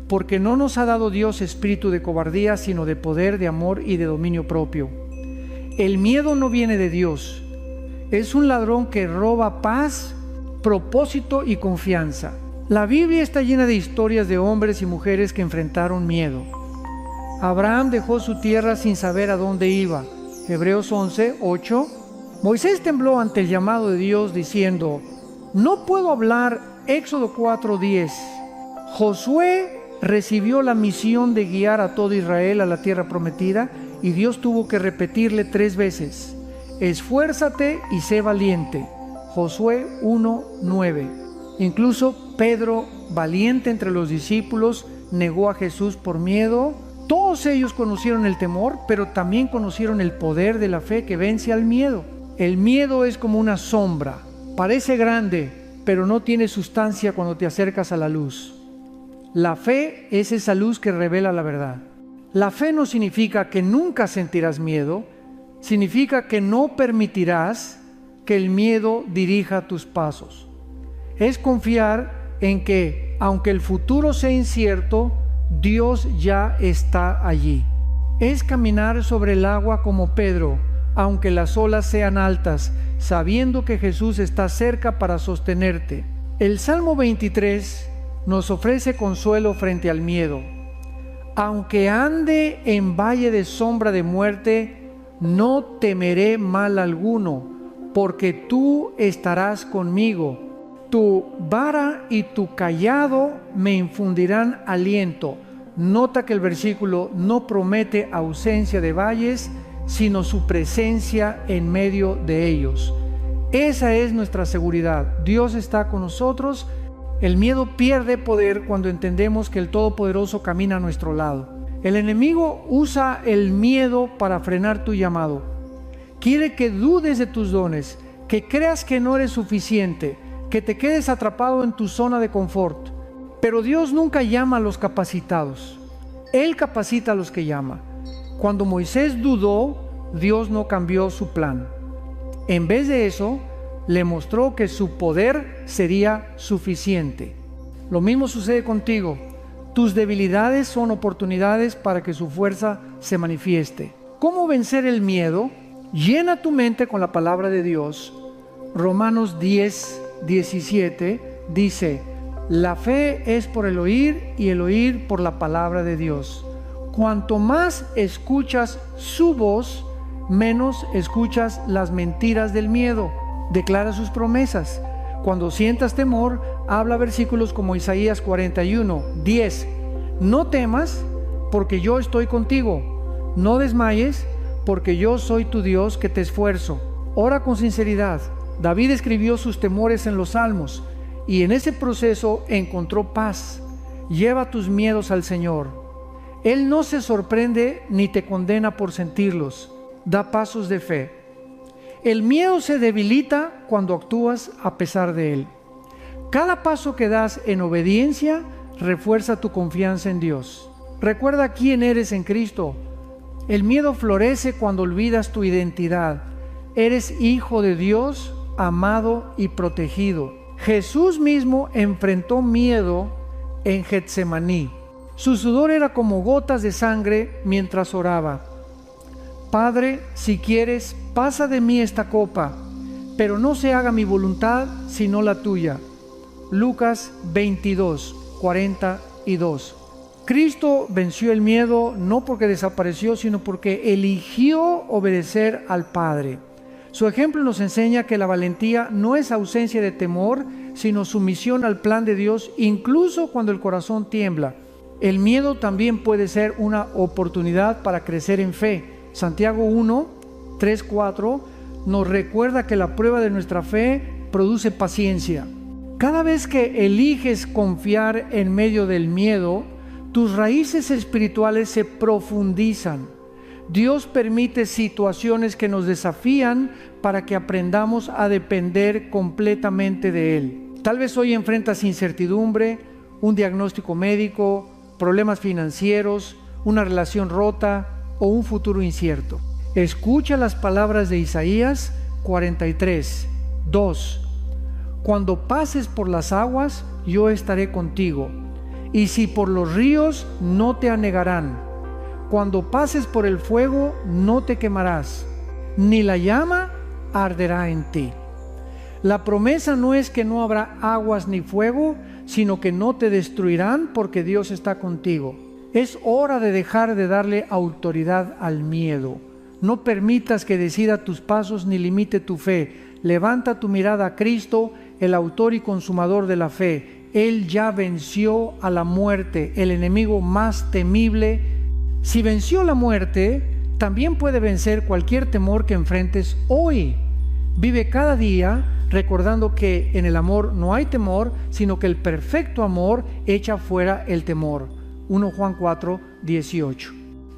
Porque no nos ha dado Dios espíritu de cobardía, sino de poder, de amor y de dominio propio. El miedo no viene de Dios. Es un ladrón que roba paz, propósito y confianza. La Biblia está llena de historias de hombres y mujeres que enfrentaron miedo. Abraham dejó su tierra sin saber a dónde iba. Hebreos 11:8. Moisés tembló ante el llamado de Dios diciendo: no puedo hablar. Éxodo 4:10. Josué recibió la misión de guiar a todo Israel a la tierra prometida y Dios tuvo que repetirle 3 veces: esfuérzate y sé valiente. Josué 1:9. Incluso Pedro, valiente entre los discípulos, negó a Jesús por miedo. Todos ellos conocieron el temor, pero también conocieron el poder de la fe que vence al miedo. El miedo es como una sombra, parece grande, pero no tiene sustancia cuando te acercas a la luz. La fe es esa luz que revela la verdad. La fe no significa que nunca sentirás miedo, significa que no permitirás que el miedo dirija tus pasos. Es confiar en que, aunque el futuro sea incierto, Dios ya está allí. Es caminar sobre el agua como Pedro, aunque las olas sean altas, sabiendo que Jesús está cerca para sostenerte. El Salmo 23 nos ofrece consuelo frente al miedo. Aunque ande en valle de sombra de muerte, no temeré mal alguno, porque tú estarás conmigo. Tu vara y tu cayado me infundirán aliento. Nota que el versículo no promete ausencia de valles, sino su presencia en medio de ellos. Esa es nuestra seguridad. Dios está con nosotros. El miedo pierde poder cuando entendemos que el Todopoderoso camina a nuestro lado. El enemigo usa el miedo para frenar tu llamado. Quiere que dudes de tus dones, que creas que no eres suficiente, que te quedes atrapado en tu zona de confort. Pero Dios nunca llama a los capacitados. Él capacita a los que llama. Cuando Moisés dudó, Dios no cambió su plan. En vez de eso, le mostró que su poder sería suficiente. Lo mismo sucede contigo. Tus debilidades son oportunidades para que su fuerza se manifieste. ¿Cómo vencer el miedo? Llena tu mente con la palabra de Dios. Romanos 10:17 dice: la fe es por el oír y el oír por la palabra de Dios. Cuanto más escuchas su voz, menos escuchas las mentiras del miedo. Declara sus promesas. Cuando sientas temor, habla versículos como Isaías 41:10. No temas, porque yo estoy contigo. No desmayes, porque yo soy tu Dios que te esfuerzo. Ora con sinceridad. David escribió sus temores en los Salmos y en ese proceso encontró paz. Lleva tus miedos al Señor. Él no se sorprende ni te condena por sentirlos. Da pasos de fe. El miedo se debilita cuando actúas a pesar de él. Cada paso que das en obediencia refuerza tu confianza en Dios. Recuerda quién eres en Cristo. El miedo florece cuando olvidas tu identidad. Eres hijo de Dios, amado y protegido. Jesús mismo enfrentó miedo en Getsemaní. Su sudor era como gotas de sangre mientras oraba. Padre, si quieres, pasa de mí esta copa, pero no se haga mi voluntad sino la tuya. Lucas 22:42. Cristo venció el miedo no porque desapareció, sino porque eligió obedecer al Padre. Su ejemplo nos enseña que la valentía no es ausencia de temor, sino sumisión al plan de Dios, incluso cuando el corazón tiembla. El miedo también puede ser una oportunidad para crecer en fe. Santiago 1:3-4 nos recuerda que la prueba de nuestra fe produce paciencia. Cada vez que eliges confiar en medio del miedo, tus raíces espirituales se profundizan. Dios permite situaciones que nos desafían para que aprendamos a depender completamente de Él. Tal vez hoy enfrentas incertidumbre, un diagnóstico médico, problemas financieros, una relación rota o un futuro incierto. Escucha las palabras de Isaías 43:2. Cuando pases por las aguas, yo estaré contigo, y si por los ríos, no te anegarán. Cuando pases por el fuego, no te quemarás, ni la llama arderá en ti. La promesa no es que no habrá aguas ni fuego, sino que no te destruirán porque Dios está contigo. Es hora de dejar de darle autoridad al miedo. No permitas que decida tus pasos ni limite tu fe. Levanta tu mirada a Cristo, el autor y consumador de la fe. Él ya venció a la muerte, el enemigo más temible. Si venció la muerte, también puede vencer cualquier temor que enfrentes hoy. Vive cada día recordando que en el amor no hay temor, sino que el perfecto amor echa fuera el temor. 1 Juan 4:18.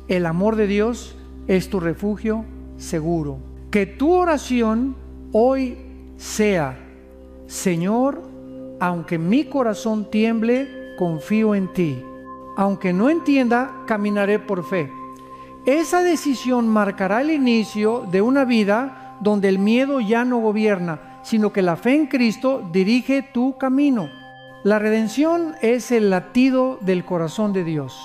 El amor de Dios es tu refugio seguro. Que tu oración hoy sea: Señor, aunque mi corazón tiemble, confío en ti. Aunque no entienda, caminaré por fe. Esa decisión marcará el inicio de una vida donde el miedo ya no gobierna, sino que la fe en Cristo dirige tu camino. La redención es el latido del corazón de Dios.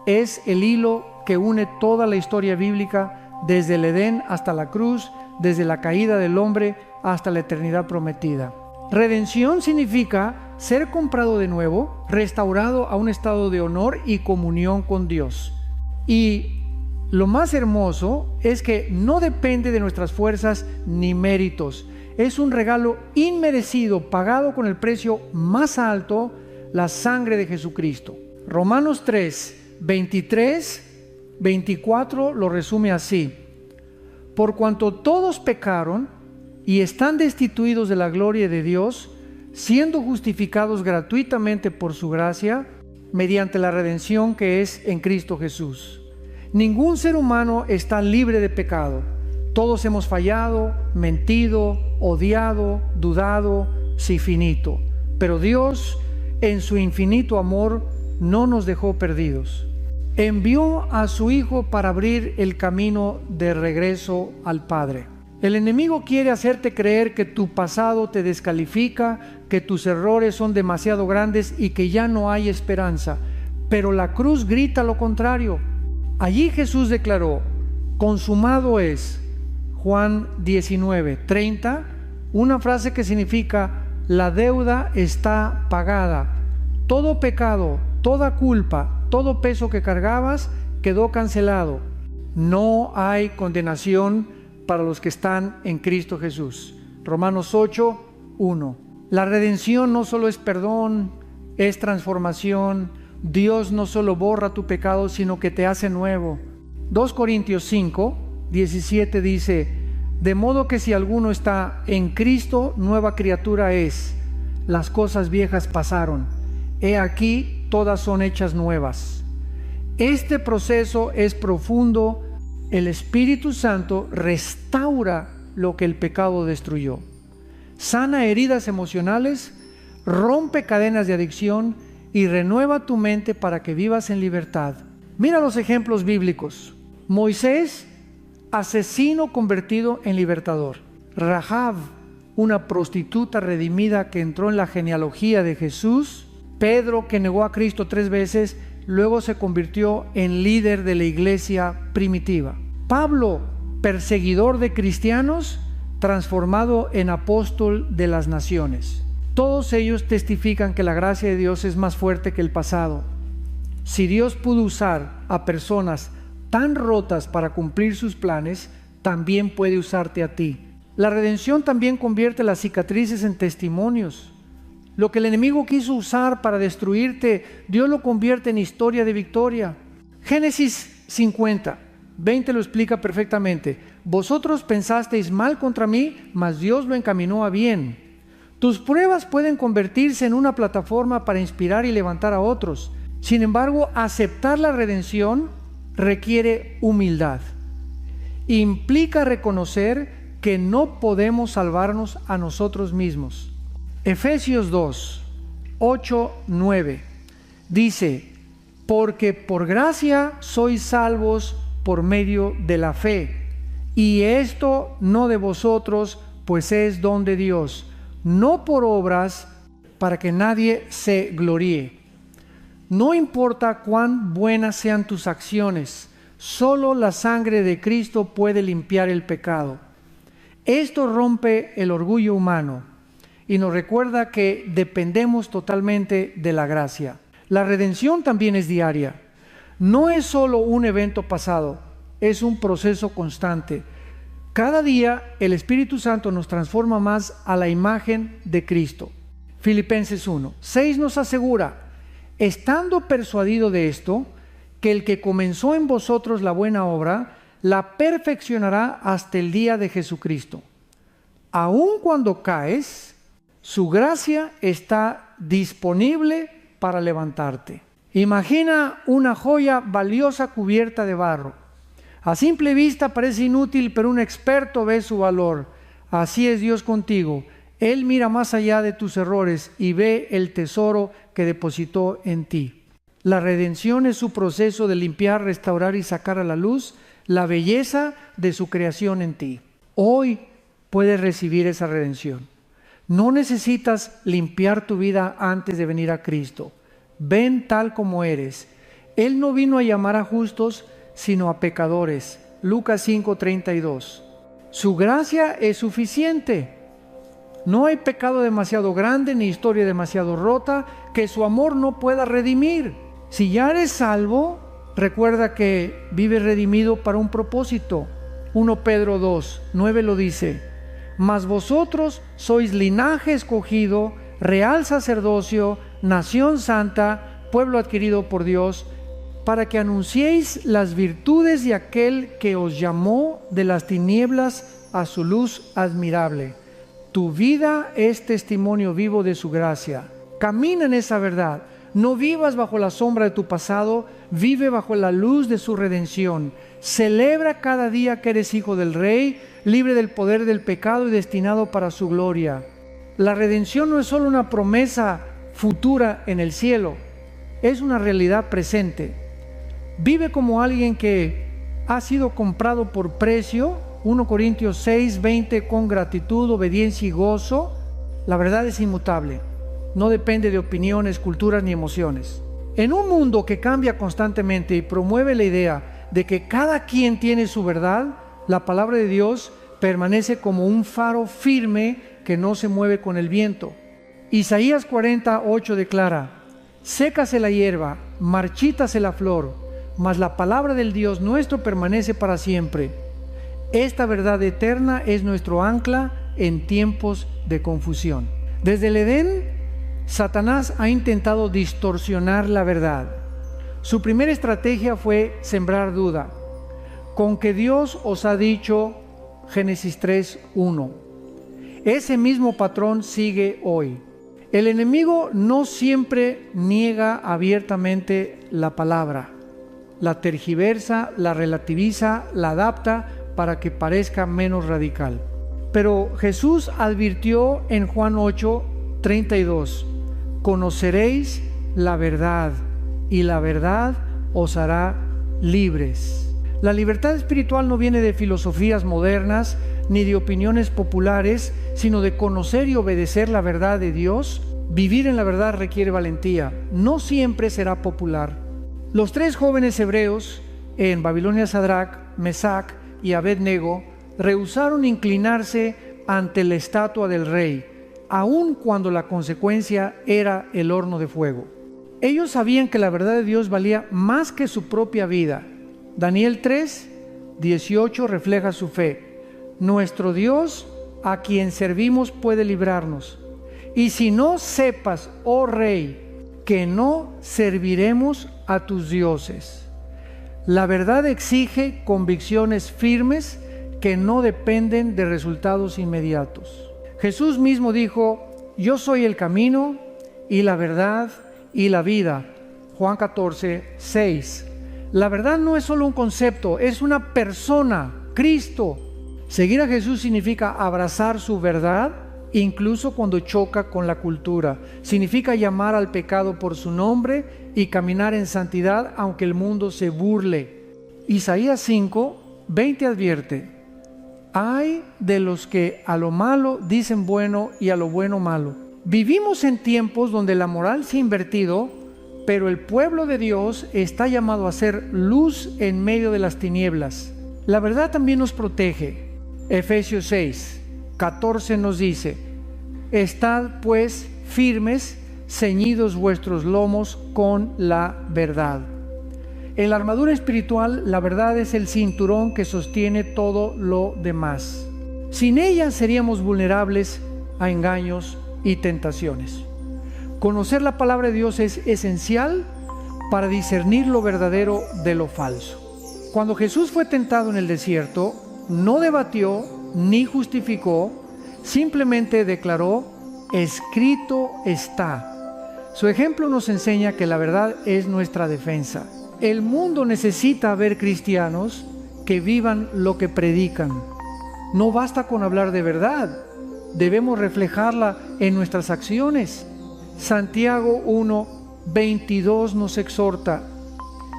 Es el hilo que une toda la historia bíblica, desde el Edén hasta la cruz, desde la caída del hombre hasta la eternidad prometida. Redención significa ser comprado de nuevo, restaurado a un estado de honor y comunión con Dios. Y lo más hermoso es que no depende de nuestras fuerzas ni méritos. Es un regalo inmerecido, pagado con el precio más alto, la sangre de Jesucristo. Romanos 3:23-24 lo resume así: Por cuanto todos pecaron y están destituidos de la gloria de Dios, siendo justificados gratuitamente por su gracia, mediante la redención que es en Cristo Jesús. Ningún ser humano está libre de pecado. Todos hemos fallado, mentido, odiado, dudado, sin finito. Pero Dios, en su infinito amor, no nos dejó perdidos. Envió a su Hijo para abrir el camino de regreso al Padre. El enemigo quiere hacerte creer que tu pasado te descalifica, que tus errores son demasiado grandes y que ya no hay esperanza. Pero la cruz grita lo contrario. Allí Jesús declaró: consumado es. Juan 19:30, una frase que significa: la deuda está pagada. Todo pecado, toda culpa, todo peso que cargabas quedó cancelado. No hay condenación para los que están en Cristo Jesús. Romanos 8:1. La redención no solo es perdón, es transformación. Dios no solo borra tu pecado, sino que te hace nuevo. 2 Corintios 5:17 dice: de modo que si alguno está en Cristo, nueva criatura es. Las cosas viejas pasaron. He aquí, todas son hechas nuevas. Este proceso es profundo. El Espíritu Santo restaura lo que el pecado destruyó. Sana heridas emocionales, rompe cadenas de adicción y renueva tu mente para que vivas en libertad. Mira los ejemplos bíblicos. Moisés, asesino convertido en libertador. Rahab, una prostituta redimida que entró en la genealogía de Jesús. Pedro, que negó a Cristo 3 veces, luego se convirtió en líder de la iglesia primitiva. Pablo, perseguidor de cristianos, transformado en apóstol de las naciones. Todos ellos testifican que la gracia de Dios es más fuerte que el pasado. Si Dios pudo usar a personas tan rotas para cumplir sus planes, también puede usarte a ti. La redención también convierte las cicatrices en testimonios. Lo que el enemigo quiso usar para destruirte, Dios lo convierte en historia de victoria. Génesis 50:20 lo explica perfectamente. Vosotros pensasteis mal contra mí, mas Dios lo encaminó a bien. Tus pruebas pueden convertirse en una plataforma para inspirar y levantar a otros. Sin embargo, aceptar la redención requiere humildad. Implica reconocer que no podemos salvarnos a nosotros mismos. Efesios 2:8-9 dice: porque por gracia sois salvos por medio de la fe, y esto no de vosotros, pues es don de Dios, no por obras, para que nadie se gloríe. No importa cuán buenas sean tus acciones, solo la sangre de Cristo puede limpiar el pecado. Esto rompe el orgullo humano y nos recuerda que dependemos totalmente de la gracia. La redención también es diaria. No es solo un evento pasado, es un proceso constante. Cada día el Espíritu Santo nos transforma más a la imagen de Cristo. Filipenses 1:6 nos asegura: estando persuadido de esto, que el que comenzó en vosotros la buena obra, la perfeccionará hasta el día de Jesucristo. Aun cuando caes, su gracia está disponible para levantarte. Imagina una joya valiosa cubierta de barro. A simple vista parece inútil, pero un experto ve su valor. Así es Dios contigo. Él mira más allá de tus errores y ve el tesoro que depositó en ti. La redención es su proceso de limpiar, restaurar y sacar a la luz la belleza de su creación en ti. Hoy puedes recibir esa redención. No necesitas limpiar tu vida antes de venir a Cristo. Ven tal como eres. Él no vino a llamar a justos, sino a pecadores. Lucas 5:32. Su gracia es suficiente. No hay pecado demasiado grande ni historia demasiado rota que su amor no pueda redimir. Si ya eres salvo, recuerda que vives redimido para un propósito. 1 Pedro 2:9 lo dice: mas vosotros sois linaje escogido, real sacerdocio, nación santa, pueblo adquirido por Dios, para que anunciéis las virtudes de aquel que os llamó de las tinieblas a su luz admirable. Tu vida es testimonio vivo de su gracia. Camina en esa verdad. No vivas bajo la sombra de tu pasado, vive bajo la luz de su redención. Celebra cada día que eres hijo del Rey, libre del poder del pecado y destinado para su gloria. La redención no es solo una promesa futura en el cielo, es una realidad presente. Vive como alguien que ha sido comprado por precio. 1 Corintios 6, 20, con gratitud, obediencia y gozo. La verdad es inmutable. No depende de opiniones, culturas ni emociones. En un mundo que cambia constantemente y promueve la idea de que cada quien tiene su verdad, la palabra de Dios permanece como un faro firme que no se mueve con el viento. Isaías 40:8 declara: sécase la hierba, marchítase la flor, mas la palabra del Dios nuestro permanece para siempre. Esta verdad eterna es nuestro ancla en tiempos de confusión. Desde el Edén, Satanás ha intentado distorsionar la verdad. Su primera estrategia fue sembrar duda. Con que Dios os ha dicho, Génesis 3:1. Ese mismo patrón sigue hoy. El enemigo no siempre niega abiertamente la palabra. La tergiversa, la relativiza, la adapta para que parezca menos radical. Pero Jesús advirtió en Juan 8:32: conoceréis la verdad y la verdad os hará libres. La libertad espiritual no viene de filosofías modernas ni de opiniones populares, sino de conocer y obedecer la verdad de Dios. Vivir en la verdad requiere valentía. No siempre será popular. Los 3 jóvenes hebreos en Babilonia, Sadrach, Mesac y Abednego, rehusaron inclinarse ante la estatua del rey, aun cuando la consecuencia era el horno de fuego. Ellos sabían que la verdad de Dios valía más que su propia vida. Daniel 3:18 refleja su fe. Nuestro Dios, a quien servimos, puede librarnos. Y si no sepas, oh rey, que no serviremos a tus dioses. La verdad exige convicciones firmes que no dependen de resultados inmediatos. Jesús mismo dijo: yo soy el camino y la verdad y la vida. Juan 14:6. La verdad no es solo un concepto, es una persona, Cristo. Seguir a Jesús significa abrazar su verdad, incluso cuando choca con la cultura. Significa llamar al pecado por su nombre y caminar en santidad aunque el mundo se burle. Isaías 5:20 advierte: ay de los que a lo malo dicen bueno y a lo bueno malo. Vivimos en tiempos donde la moral se ha invertido, pero el pueblo de Dios está llamado a ser luz en medio de las tinieblas. La verdad también nos protege. Efesios 6:14 nos dice: estad pues firmes, ceñidos vuestros lomos con la verdad. En la armadura espiritual, la verdad es el cinturón que sostiene todo lo demás. Sin ella seríamos vulnerables a engaños y tentaciones. Conocer la palabra de Dios es esencial para discernir lo verdadero de lo falso. Cuando Jesús fue tentado en el desierto, no debatió ni justificó, simplemente declaró: escrito está. Su ejemplo nos enseña que la verdad es nuestra defensa. El mundo necesita ver cristianos que vivan lo que predican. No basta con hablar de verdad, debemos reflejarla en nuestras acciones. Santiago 1:22 nos exhorta: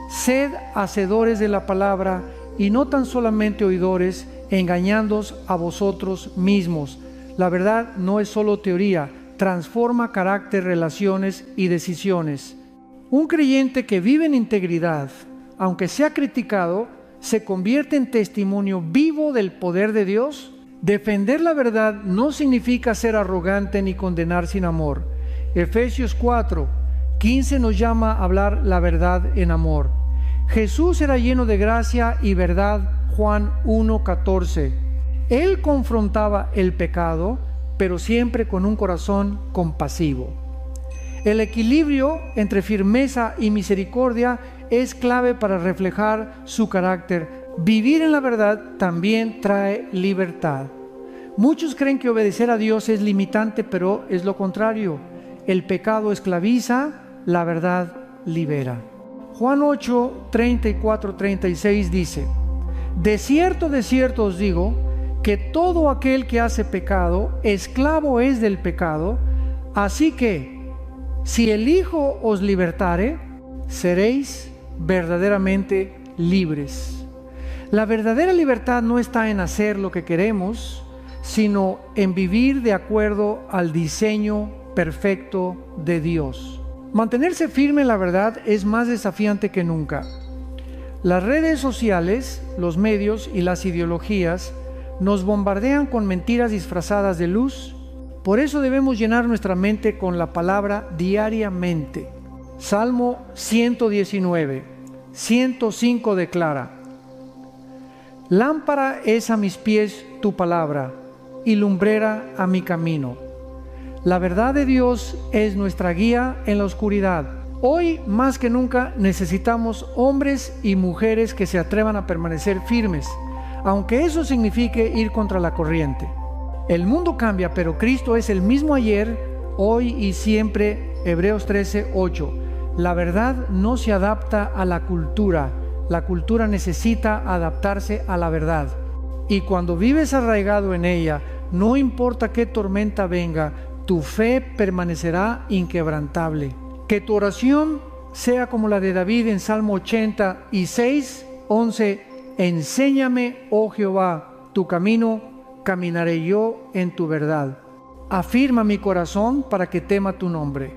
sed hacedores de la palabra y no tan solamente oidores, engañándoos a vosotros mismos. La verdad no es solo teoría, transforma carácter, relaciones y decisiones. Un creyente que vive en integridad, aunque sea criticado, se convierte en testimonio vivo del poder de Dios. Defender la verdad no significa ser arrogante ni condenar sin amor. Efesios 4:15 nos llama a hablar la verdad en amor. Jesús era lleno de gracia y verdad. Juan 1:14. Él confrontaba el pecado, pero siempre con un corazón compasivo. El equilibrio entre firmeza y misericordia es clave para reflejar su carácter. Vivir en la verdad también trae libertad. Muchos creen que obedecer a Dios es limitante, pero es lo contrario. El pecado esclaviza, la verdad libera. Juan 8, 34, 36 dice: de cierto os digo, que todo aquel que hace pecado, esclavo es del pecado. Así que, si el Hijo os libertare, seréis verdaderamente libres. La verdadera libertad no está en hacer lo que queremos, sino en vivir de acuerdo al diseño perfecto de Dios. Mantenerse firme en la verdad es más desafiante que nunca. Las redes sociales, los medios y las ideologías nos bombardean con mentiras disfrazadas de luz. Por eso debemos llenar nuestra mente con la palabra diariamente. Salmo 119, 105 declara: lámpara es a mis pies tu palabra y lumbrera a mi camino. La verdad de Dios es nuestra guía en la oscuridad. Hoy más que nunca necesitamos hombres y mujeres que se atrevan a permanecer firmes, aunque eso signifique ir contra la corriente. El mundo cambia, pero Cristo es el mismo ayer, hoy y siempre. Hebreos 13, 8. La verdad no se adapta a la cultura necesita adaptarse a la verdad. Y cuando vives arraigado en ella, no importa qué tormenta venga, tu fe permanecerá inquebrantable. Que tu oración sea como la de David en Salmo 86, 11: enséñame, oh Jehová, tu camino, caminaré yo en tu verdad. Afirma mi corazón para que tema tu nombre.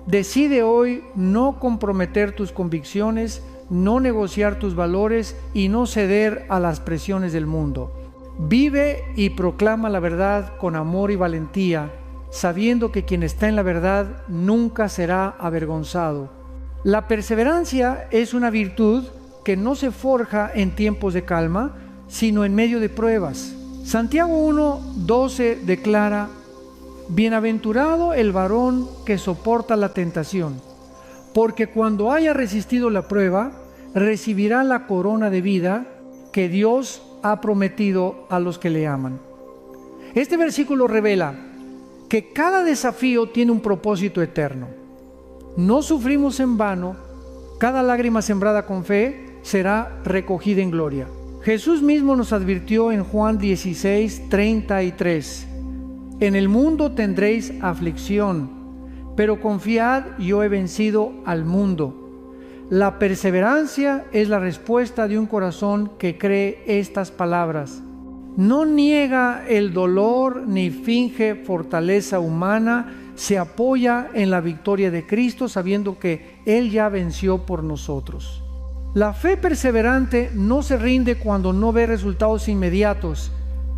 Decide hoy no comprometer tus convicciones, no negociar tus valores y no ceder a las presiones del mundo. Vive y proclama la verdad con amor y valentía, sabiendo que quien está en la verdad nunca será avergonzado. La perseverancia es una virtud que no se forja en tiempos de calma, sino en medio de pruebas. Santiago 1:12 declara: bienaventurado el varón que soporta la tentación, porque cuando haya resistido la prueba, recibirá la corona de vida que Dios ha prometido a los que le aman. Este versículo revela que cada desafío tiene un propósito eterno. No sufrimos en vano. Cada lágrima sembrada con fe será recogida en gloria. Jesús mismo nos advirtió en Juan 16, 33: en el mundo tendréis aflicción, pero confiad, yo he vencido al mundo. La perseverancia es la respuesta de un corazón que cree estas palabras. No niega el dolor ni finge fortaleza humana, se apoya en la victoria de Cristo, sabiendo que Él ya venció por nosotros. La fe perseverante no se rinde cuando no ve resultados inmediatos,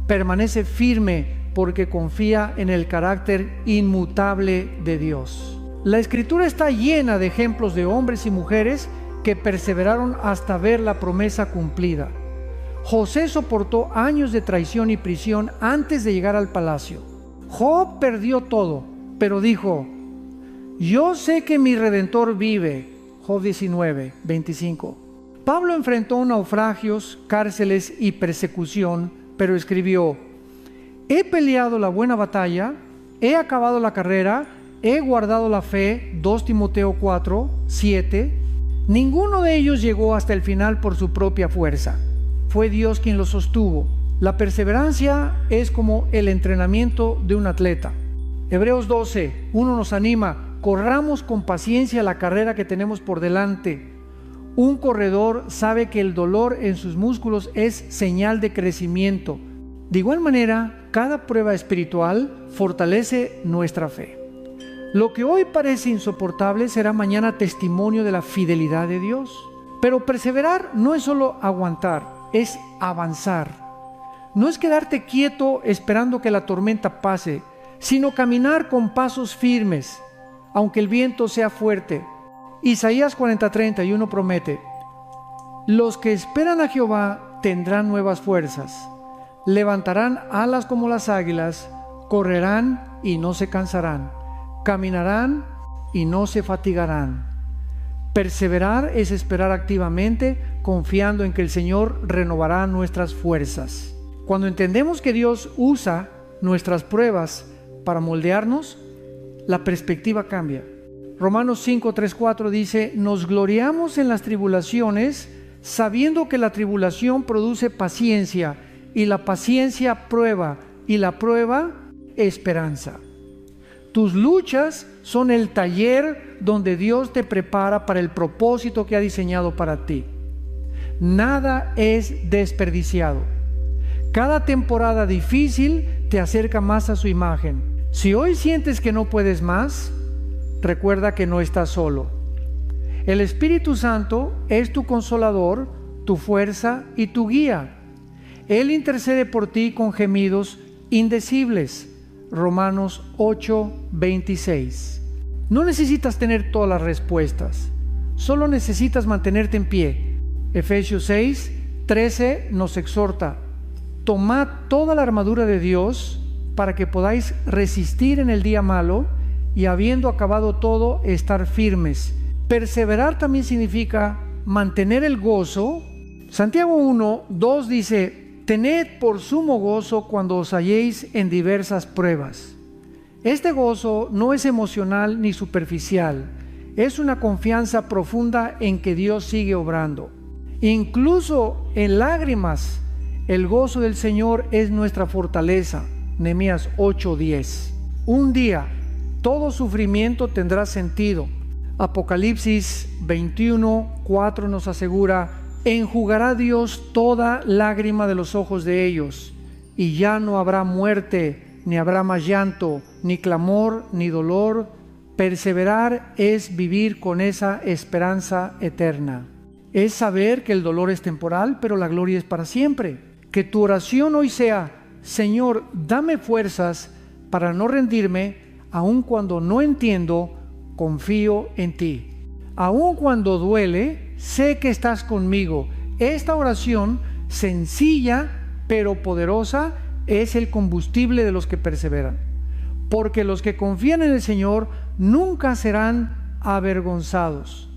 permanece firme porque confía en el carácter inmutable de Dios. La Escritura está llena de ejemplos de hombres y mujeres que perseveraron hasta ver la promesa cumplida. José soportó años de traición y prisión antes de llegar al palacio. Job perdió todo, pero dijo: yo sé que mi Redentor vive. Job 19, 25. Pablo enfrentó naufragios, cárceles y persecución, pero escribió: he peleado la buena batalla, he acabado la carrera, he guardado la fe. 2 Timoteo 4, 7. Ninguno de ellos llegó hasta el final por su propia fuerza. Fue Dios quien los sostuvo. La perseverancia es como el entrenamiento de un atleta. Hebreos 12, 1 nos anima: corramos con paciencia la carrera que tenemos por delante. Un corredor sabe que el dolor en sus músculos es señal de crecimiento. De igual manera, cada prueba espiritual fortalece nuestra fe. Lo que hoy parece insoportable será mañana testimonio de la fidelidad de Dios. Pero perseverar no es solo aguantar, es avanzar. No es quedarte quieto esperando que la tormenta pase, sino caminar con pasos firmes, aunque el viento sea fuerte. Isaías 40:31 promete: los que esperan a Jehová tendrán nuevas fuerzas, levantarán alas como las águilas, correrán y no se cansarán, caminarán y no se fatigarán. Perseverar es esperar activamente, confiando en que el Señor renovará nuestras fuerzas. Cuando entendemos que Dios usa nuestras pruebas para moldearnos, la perspectiva cambia. Romanos 5, 3, 4 dice: nos gloriamos en las tribulaciones, sabiendo que la tribulación produce paciencia, y la paciencia prueba, y la prueba esperanza. Tus luchas son el taller donde Dios te prepara para el propósito que ha diseñado para ti. Nada es desperdiciado. Cada temporada difícil te acerca más a su imagen. Si hoy sientes que no puedes más, recuerda que no estás solo. El Espíritu Santo es tu consolador, tu fuerza y tu guía. Él intercede por ti con gemidos indecibles. Romanos 8, 26. No necesitas tener todas las respuestas, solo necesitas mantenerte en pie. Efesios 6, 13 nos exhorta: tomad toda la armadura de Dios para que podáis resistir en el día malo y, habiendo acabado todo, estar firmes. Perseverar también significa mantener el gozo. Santiago 1, 2 dice: tened por sumo gozo cuando os halléis en diversas pruebas. Este gozo no es emocional ni superficial, es una confianza profunda en que Dios sigue obrando. Incluso en lágrimas, el gozo del Señor es nuestra fortaleza. Nehemías 8:10. Un día, todo sufrimiento tendrá sentido. Apocalipsis 21:4 nos asegura: enjugará Dios toda lágrima de los ojos de ellos, y ya no habrá muerte, ni habrá más llanto, ni clamor, ni dolor. Perseverar es vivir con esa esperanza eterna. Es saber que el dolor es temporal, pero la gloria es para siempre. Que tu oración hoy sea: Señor, dame fuerzas para no rendirme, aun cuando no entiendo, confío en ti. Aun cuando duele, sé que estás conmigo. Esta oración, sencilla pero poderosa, es el combustible de los que perseveran. Porque los que confían en el Señor nunca serán avergonzados.